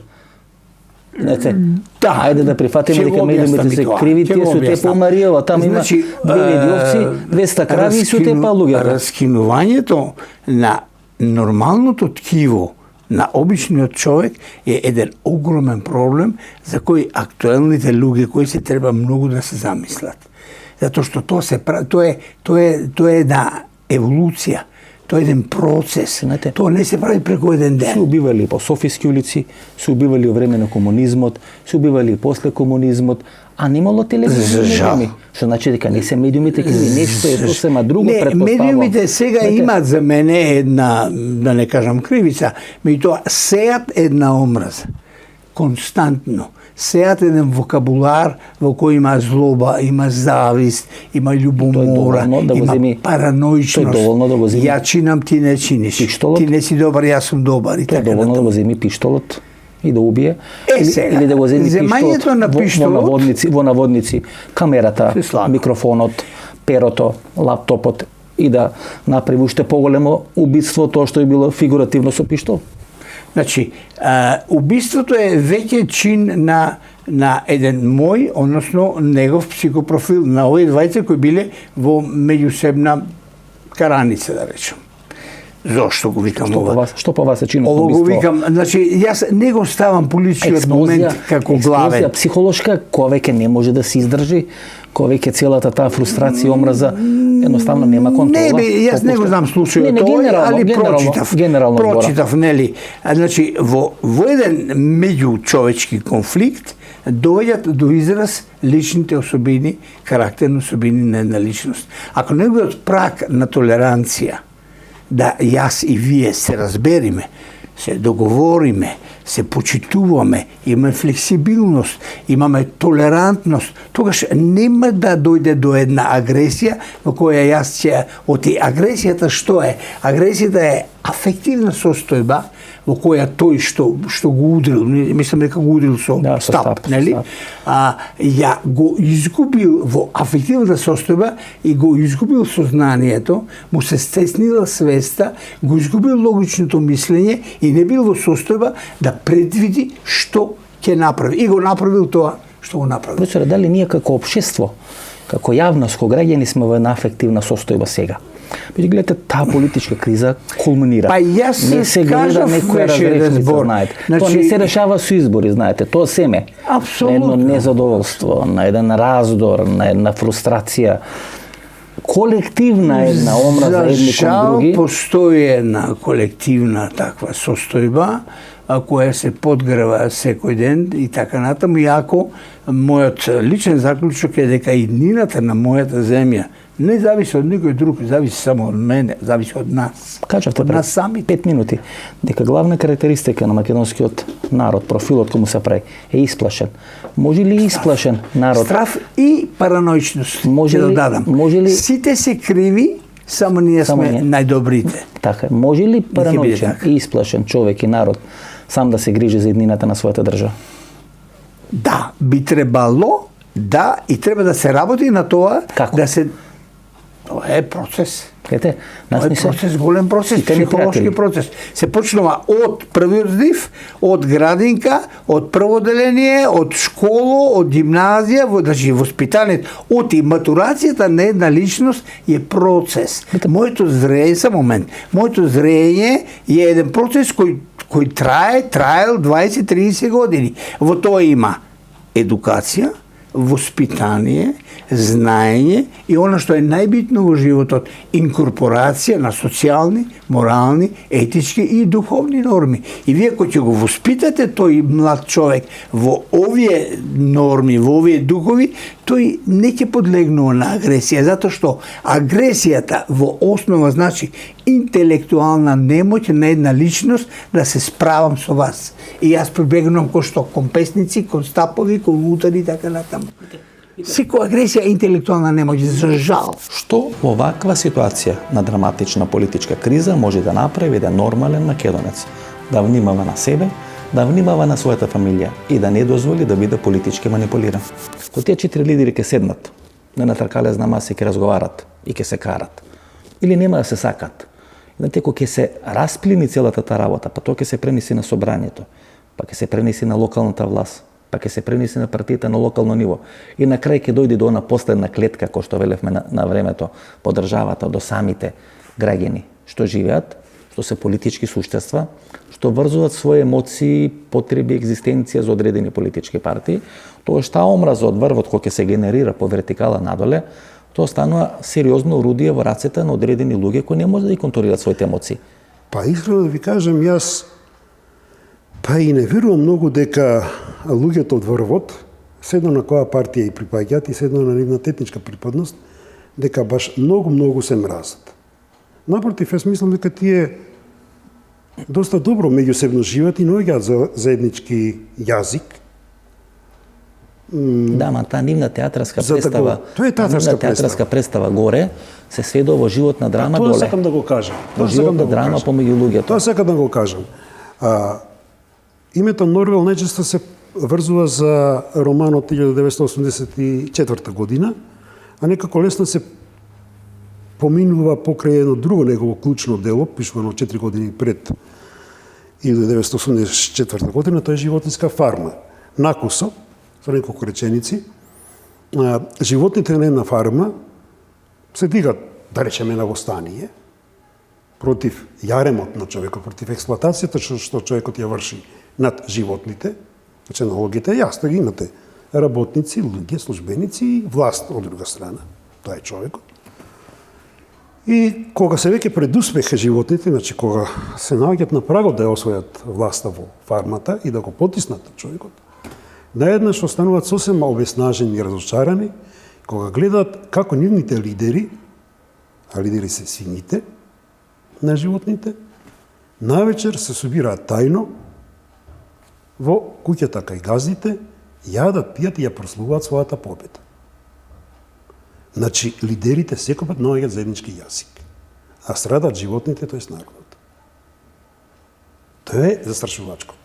Знаете, да, ајде да прифатиме дека медиумите се криви, тие су тепа у Маријева, таму има 2000 овци, 200 крави и су тепа луѓето. Раскинувањето на нормалното ткиво на обичниот човек е еден огромен проблем за кој актуелните луѓе кои се треба многу да се замислат. Затоа што тоа се прави, тоа е една еволуција. Тоа е еден процес. Знаете, тоа не се прави преку еден ден. Се убивали по Софиски улици, се убивали во време на комунизмот, се убивали после комунизмот, а немало телевизија. Што значи дека не се медиумите криви, нешто е сосема друго предпоставува. Медиумите сега имат за мене една, да не кажам кривица, меѓутоа сеат една омраза. Константно. Сеат еден вокабулар во кој има злоба, има завист, има љубомора, има параноичност. Ја чинам, ти не чиниш. Ти не си добар, јас сум добар. Тоа е доволно да го земи пиштолот и да убие. Или да го земи пиштолот во наводници, камерата, микрофонот, перото, лаптопот и да направи уште поголемо убиство тоа што е било фигуративно со пиштол. Значи, убиството е веќе чин на еден мој, односно негов психопрофил, на овие двајца кои биле во меѓусебна караница, да речем. Зошто го викам ова? Што по вас е чинот убиство? убиство? Го викам, значи, јас не го ставам политичкиот момент како главен. Експлозија психолошка, кој веќе не може да се издржи, кој веќе целата таа фрустрација и омраза, едноставно нема контрола. Не, јас не го знам случајот тој, али прочитав, нели. Значи, во еден меѓучовечки конфликт доаѓаат до израз личните особини, карактерни особини на една личност. Ако неговиот праг на толеранција, да јас и вие се разбериме, се договориме, се почитуваме, имаме флексибилност, имаме толерантност, тогаш нема да дојде до една агресија во која јас ќе... Оти агресијата што е? Агресијата е афективна состојба во која тој што го удрил, мислам дека го удрил со стап, нели? Ја го изгубил во афективната состојба и го изгубил сознанието, му се стеснила свеста, го изгубил логичното мислење и не бил во состојба да предвиди што ќе направи. И го направил тоа што го направил. Професоре, дали ние како општество, како јавност, како граѓани сме во една афективна состојба сега? Меѓу гледате, таа политичка криза кулминира. Па јас не се гледа некоја разрешница, знаете. Тоа не се решава со избори, знаете. Тоа семе на едно незадоволство, на еден раздор, на една фрустрација. Колективна една омраза едни кон други. Постои една колективна таква состојба, која се подгрева секој ден и така натаму, иако мојот личен заклучок е дека иднината на мојата земја не зависи од никој друг, зависи само од мене, зависи од нас. Кажавте од нас сами. 5 минути дека главна карактеристика на македонскиот народ, профилот кој му се прави, е исплашен. Може ли исплашен народ? Страф и параноичност. Може ли, дадам. Сите се криви, само ние сме најдобрите. Така, може ли параноичен и исплашен човек и народ сам да се грижи за еднината на својата држава? Да, би требало, да, и треба да се работи на тоа. Како? Да се... Тоа е процес. Ете, нас е процес, голем процес, психолошки процес. Се почнува од првиот здив, од градинка, од прво деление, од школо, од гимназија, значи воспитанието, од и матурацијата на една личност е процес. Моето зрење, само момент, моето зрење е еден процес кој траел 20-30 години. Во тоа има едукација, воспитание, знаење и она што е најбитно во животот, инкорпорација на социјални, морални, етички и духовни норми. И вие кој ќе го воспитате тој млад човек во овие норми, во овие духови, тој не ќе подлегнува на агресија, затоа што агресијата во основа значи интелектуална немоќ на една личност да се справам со вас. И јас прибегнувам кој што кон песници, кон стапови, кон лутари и така натаму. Секоја агресија интелектуална не може, за жал. Што во ваква ситуација на драматична политичка криза може да направи еден нормален македонец? Да внимава на себе, да внимава на својата фамилија и да не дозволи да биде политички манипулиран. Кога тие 4 лидери ќе седнат, не на тркале знама се ќе разговарат и ќе се карат. Или нема да се сакат. Знаете, кога ќе се расплини целата таа работа, па тоа ќе се пренеси на собранието, па ќе се пренеси на локалната власт, па ќе се пренеси на партиите на локално ниво. И на крај ќе дојде до она последна клетка, кој што велевме на времето, по државата, до самите граѓани, што живеат, што се политички суштества, што врзуваат своји емоции, потреби, екзистенција за одредени политички партии. Тоа што омраза од врвот кој ќе се генерира по вертикала надоле, тоа станува сериозно орудие во рацете на одредени луѓе кои не може да ги контролираат своите емоции. Па искрено да ви кажам, јас и не верувам многу дека луѓето од врвот, седно на која партија и припаѓаат и седно на нивната етничка припадност, дека баш многу се мразат. Напротив, јас мислам дека тие доста добро меѓусебно живеат и наоѓаат за заеднички јазик. Да, ма таа нивна театарска представа, тоа е театарска представа горе се сведува во животна драма доле. Тоа сакам да го кажам. Во животна драма помеѓу луѓето. Тоа сакам да го кажам. Името Норвел најчесто се врзува за романот 1984 година, а некако лесно се поминува покрај едно друго негово клучно дело, пишувано 4 години пред 1984 година, тоа е Животинска фарма. Накусо, со неколку реченици, животните на една фарма се дигат, да речеме, на востание, против јаремот на човекот, против експлоатацијата што човекот ја врши над животните, значи налогите јасно ги имате работници, луѓе, службеници и власт од друга страна. Тоа е човекот. И кога се веќе предуспеха животните, значи кога се наоѓаат на прагот да ја освојат власта во фармата и да го потиснат човекот, наеднаш остануваат сосема обеснажени и разочарани, кога гледаат како нивните лидери, а лидери се сините на животните, навечер се собираат тајно во куќата кај газдите, јадат, пијат и ја прославуваат својата победа. Значи, лидерите секој пат наоѓаат заеднички јазик, а страдат животните, тоест народот. Тоа е застрашувачко.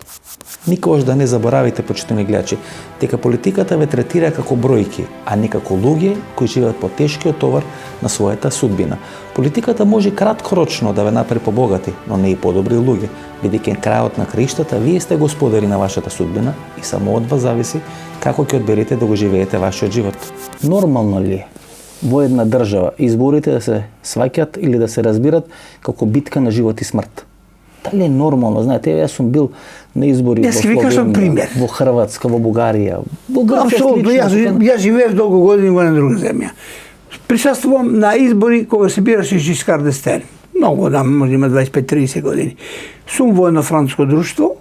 Никогаш да не заборавите, почитувани гледачи, дека политиката ве третира како бројки, а не како луѓе кои живеат под тешкиот товар на својата судбина. Политиката може краткорочно да ве направи побогати, но не и подобри луѓе, бидејќи крајот на краиштата вие сте господари на вашата судбина и само од вас зависи како ќе одберете да го живеете вашиот живот. Нормално ли е во една држава изборите да се сваќат или да се разбират како битка на живот и смрт? Дали е нормално? Знаете, јас сум бил на избори во Словенија, во Хрватска, во Бугарија. Апсолутно, јас живеев долго години во една друга земја. Присуствувам на избори кога се бираше Жискар д'Естен. Многу, да, може има 25-30 години. Сум во едно француско друштво.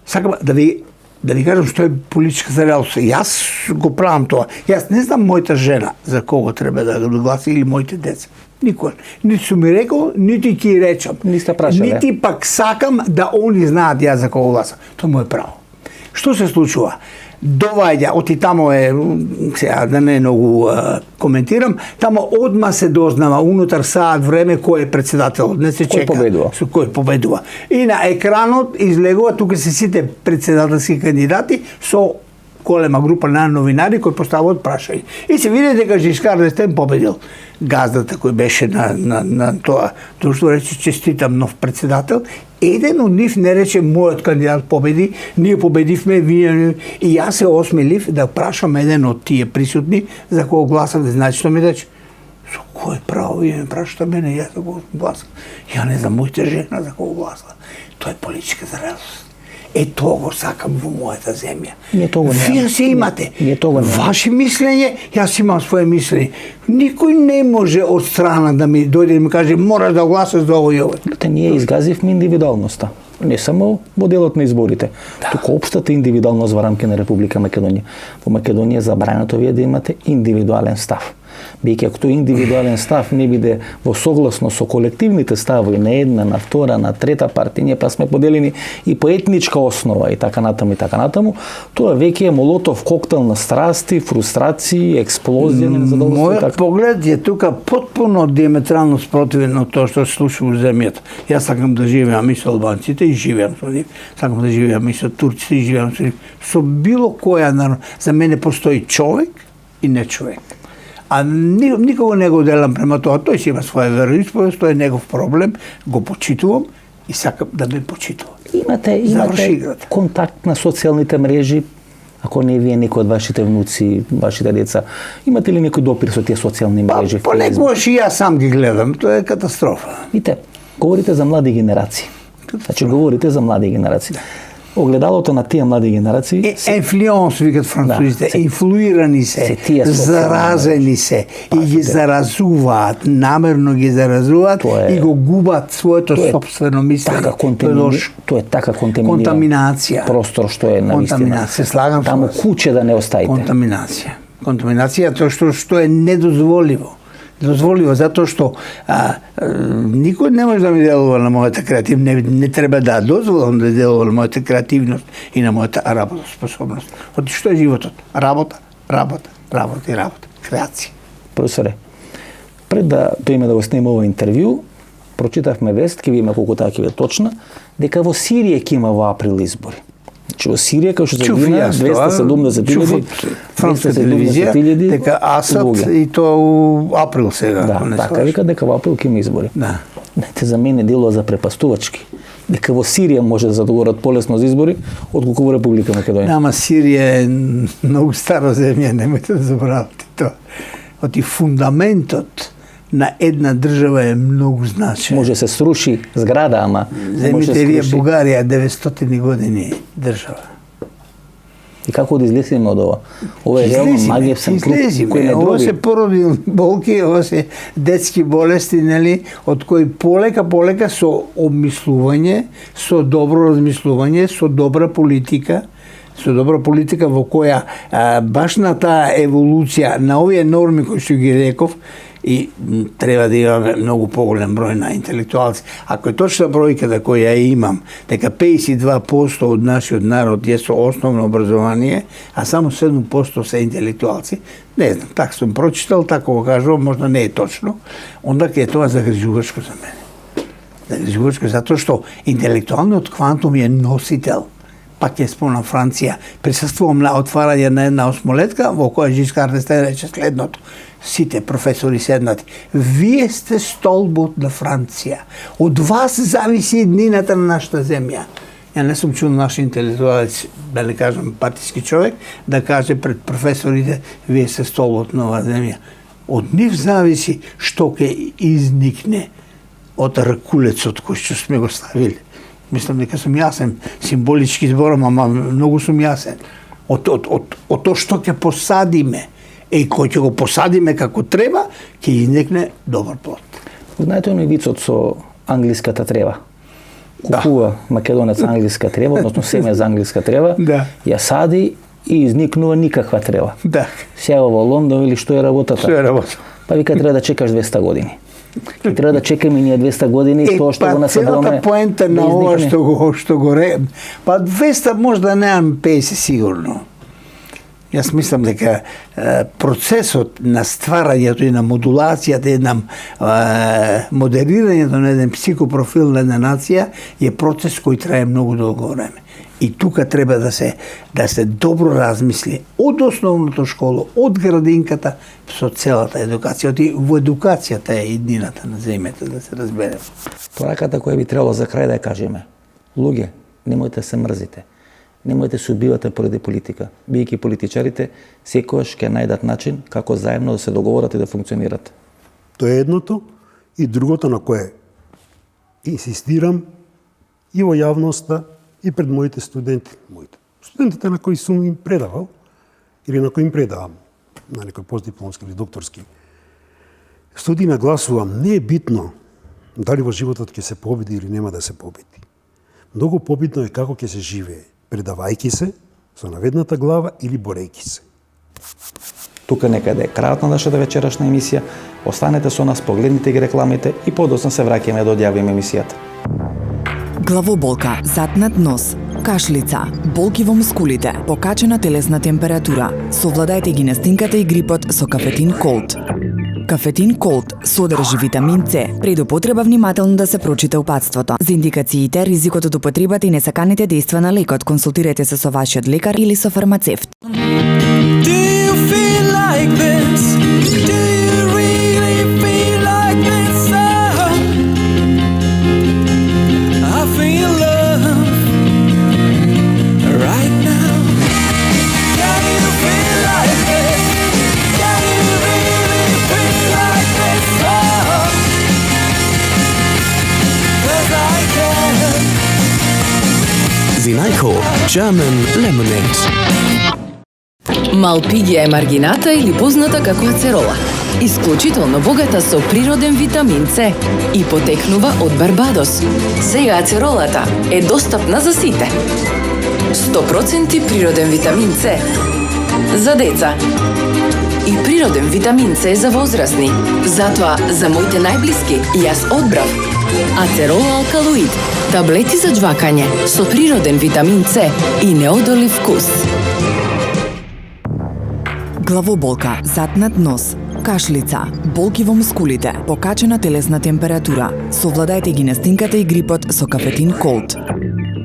Сакам да ви кажам што е политичката реалност. Јас го правам тоа. Јас не знам мојата жена за кого треба да гласи или моите деца. Никој. Нити сум ми рекол, нити ќе речам. Нити пак сакам да они знаат ја за кого гласам. Тоа е моје право. Што се случува? Доваѓа, оти тамо е, сега да не многу коментирам, тамо одма се дознава унутар саат време кој е председател, не се чека. Кој победува. И на екранот излегува, тука се сите председателски кандидати со голема група на новинари кои поставуваат прашања. И се види дека Жискар д'Естен победил. Газдата кој беше на тоа друштво рече честитам нов председател. Еден од нив не рече мојот кандидат победи, ние победивме, и јас се осмелив да прашам еден од тие присутни за кого гласам, да знаеш што ми рече. Со кој право вие ме прашате мене, јас за кого гласам? Ја не знам мојата жена за кого гласам. Тоа е политичка реалност. Е, тоа го сакам во мојата земја. Вие се имате ваши мислење, јас имам своje мислење. Никој не може од страна да ми дојде и ми каже мораш да гласаш за ово и ово. Ние изгазивме индивидуалноста. Не само во делот на изборите, туку општата индивидуалност во рамки на Република Македонија. Во Македонија е забрането вие да имате индивидуален став. Бидејќи ако тој индивидуален став не биде во согласно со колективните ставови на една, на втора, на трета партија, ние па сме поделени и по етничка основа и така натаму, тоа веќе е молотов коктел на страсти, фрустрации, експлозија на незадоволство. Мојот поглед е тука потпуно диаметрално спротивен од тоа што се случува во земјата. Јас сакам да живеам и со албанците и живеам со нив, сакам да живеам и со турците и живеам со нив. Со било која народ, за мене постои човек и не човек. А никого не го делам према тоа, тој си има своја вероисповест, тоа е негов проблем, го почитувам и сакам да ме почитува. Имате контакт на социјалните мрежи, ако не вие некој од вашите внуци, вашите деца, имате ли некој допир со тие социјални мрежи? Понекогаш и јас сам ги гледам, тоа е катастрофа. Видите, говорите за млади генерации. Значи говорите за млади генерации. Огледалото на тие млади генерации инфлуенс, викат французите, инфлуирани се, заразени се и ги заразуваат, намерно ги заразуваат и го губат своето собствено мислење. Тоа е така контаминација. Простор што е навистина. Се слагам таму куче да не оставите. Контаминација, тоа што е недозволиво. Затоа што никој не може да ми делува на мојата креативност, не треба да дозволам да делува на мојата креативност и на мојата работоспособност. Што е животот? Работа, креација. Професоре, пред да дојме да го снимаме ова интервју, прочитавме вест, ќе видиме колку таа ќе е точна, дека во Сирија ќе има во април избори. Значи во Сирија, кај што се гина 270.000 француска телевизија, дека Асад и тоа у април сега. Да, така вика дека во април ќе има избори. Да. Знаете, за мене делува за препастувачки. Дека во Сирија може да задоговорат полесно за избори, отколку во Република Македонија. Ама Сирија е многу стара земја, немојте да заборавате тоа. Оти фундаментот на една држава е многу значаен. Може се сруши зграда, ама земјите вие Бугарија 900 години држава. И како да излеземе од ова? Ова е реално магиевсен клуб кој не ова се породи болки, ова се детски болести, нели, од кои полека со обмислување, со добро размислување, со добра политика во која баш на таа еволуција на овие норми кои што ги реков, и треба да имаме многу поголем број на интелектуалци. Ако е точна бројката која ја имам, дека 52% од нашиот народ е со основно образование, а само 7% се интелектуалци, не знам, така сум прочитал, така го кажувам, можда не е точно, онда ќе е тоа загрижувачко за мене. Загрижувачко затоа што интелектуалниот квантум е носител. Пак ќе спомнам Франција, присуствувам на отварање на една осмолетка во која Жискар д'Естен рече следното: сите професори седнати, вие сте столбот на Франција, од вас зависи еднината на нашата земја. Ја не сум чул наши интелектуалец, да не кажам партиски човек, да каже пред професорите, вие сте столбот на оваа земја. Од нив зависи што ќе изникне од ракулецот кој што сме го ставили. Мислам дека сум јасен, символички зборам, ама многу сум јасен. Од тоа што ќе посадиме, и кој ќе го посадиме како треба, ќе изникне добар плод. Знаете оној вицот со англиската трева? Купува македонец англиска трева, односно семе за англиска трева, ја сади и изникнува никаква трева. Сега во Лондон или што е работата? Што е работа? Па вика треба да чекаш 200 години. И треба да чекаме ние 200 години тоа што го насадуваме. Целата поента на ова што го па 200 може да немам 50 сигурно. Јас мислам дека процесот на стварањето и на модулацијата и на модерирањето на еден психопрофил на една нација е процес кој трае многу долго време. И тука треба да се добро размисли од основното школа, од градинката со целата едукација. И во едукацијата е еднината на земјата, да се разбереме. Пораката која би требало за крај да ја кажеме: луѓе, немојте се мрзите. Немојте се убивате поради политика. Бијќи политичарите, секогаш ќе најдат начин како заедно да се договорат и да функционират. Тоа е едното. И другото на кое инсистирам и во јавноста, и пред моите студенти. Студентите на кои сум им предавал, или на кои им предавам, на некој постдипломски или докторски студии, нагласувам, не е битно дали во животот ќе се победи или нема да се победи. Многу побитно е како ќе се живее, предавајки се со наведната глава или борејки се. Тука некаде е крајот на нашата вечерашна емисија. Останете со нас, погледнете ги рекламите и подоцна се враќаме да одјавиме емисијата. Главоболка, затнат нос, кашлица, болки во мускулите, покачена телесна температура. Совладајте ги настинката и грипот со Кафетин Колд. Кафетин Колд содржи витамин С. Пред употреба внимателно да се прочита упатството. За индикациите, ризикот од употребата и несаканите дејства на лекот, консултирайте се со вашиот лекар или со фармацевт. Do you feel like this? Do you really feel like this? I feel love right now. Can you feel like this? Can you really feel like this? 'Cause I can. Винајко German Lemonade. Малпигија е маргината или позната како ацерола. Исклучително богата со природен витамин С и потекнува од Барбадос. Сега ацеролата е достапна за сите. 100% природен витамин С за деца. И природен витамин С за возрастни. Затоа за моите најблиски јас одбрав Ацерола алкалоид, таблети за џвакање со природен витамин С и неодолив вкус. Главоболка, затнат нос, кашлица, болки во мускулите, покачена телесна температура. Совладајте ги настинката и грипот со Кафетин Колд.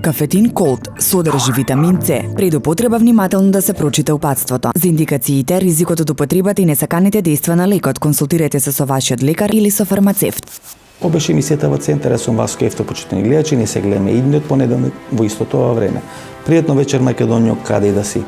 Кафетин Колд содржи витамин С. Пред употреба внимателно да се прочита упатството. За индикациите, ризикот од употребата и несаканите дејства на лекот, консултирайте се со вашиот лекар или со фармацевт. Ова беше емисијата во Центар, сум Васко Ефто, почитани гледачи, не се гледаме идниот понеделник во истото ова време. Пријатно вечер, Македонијо, каде и да си.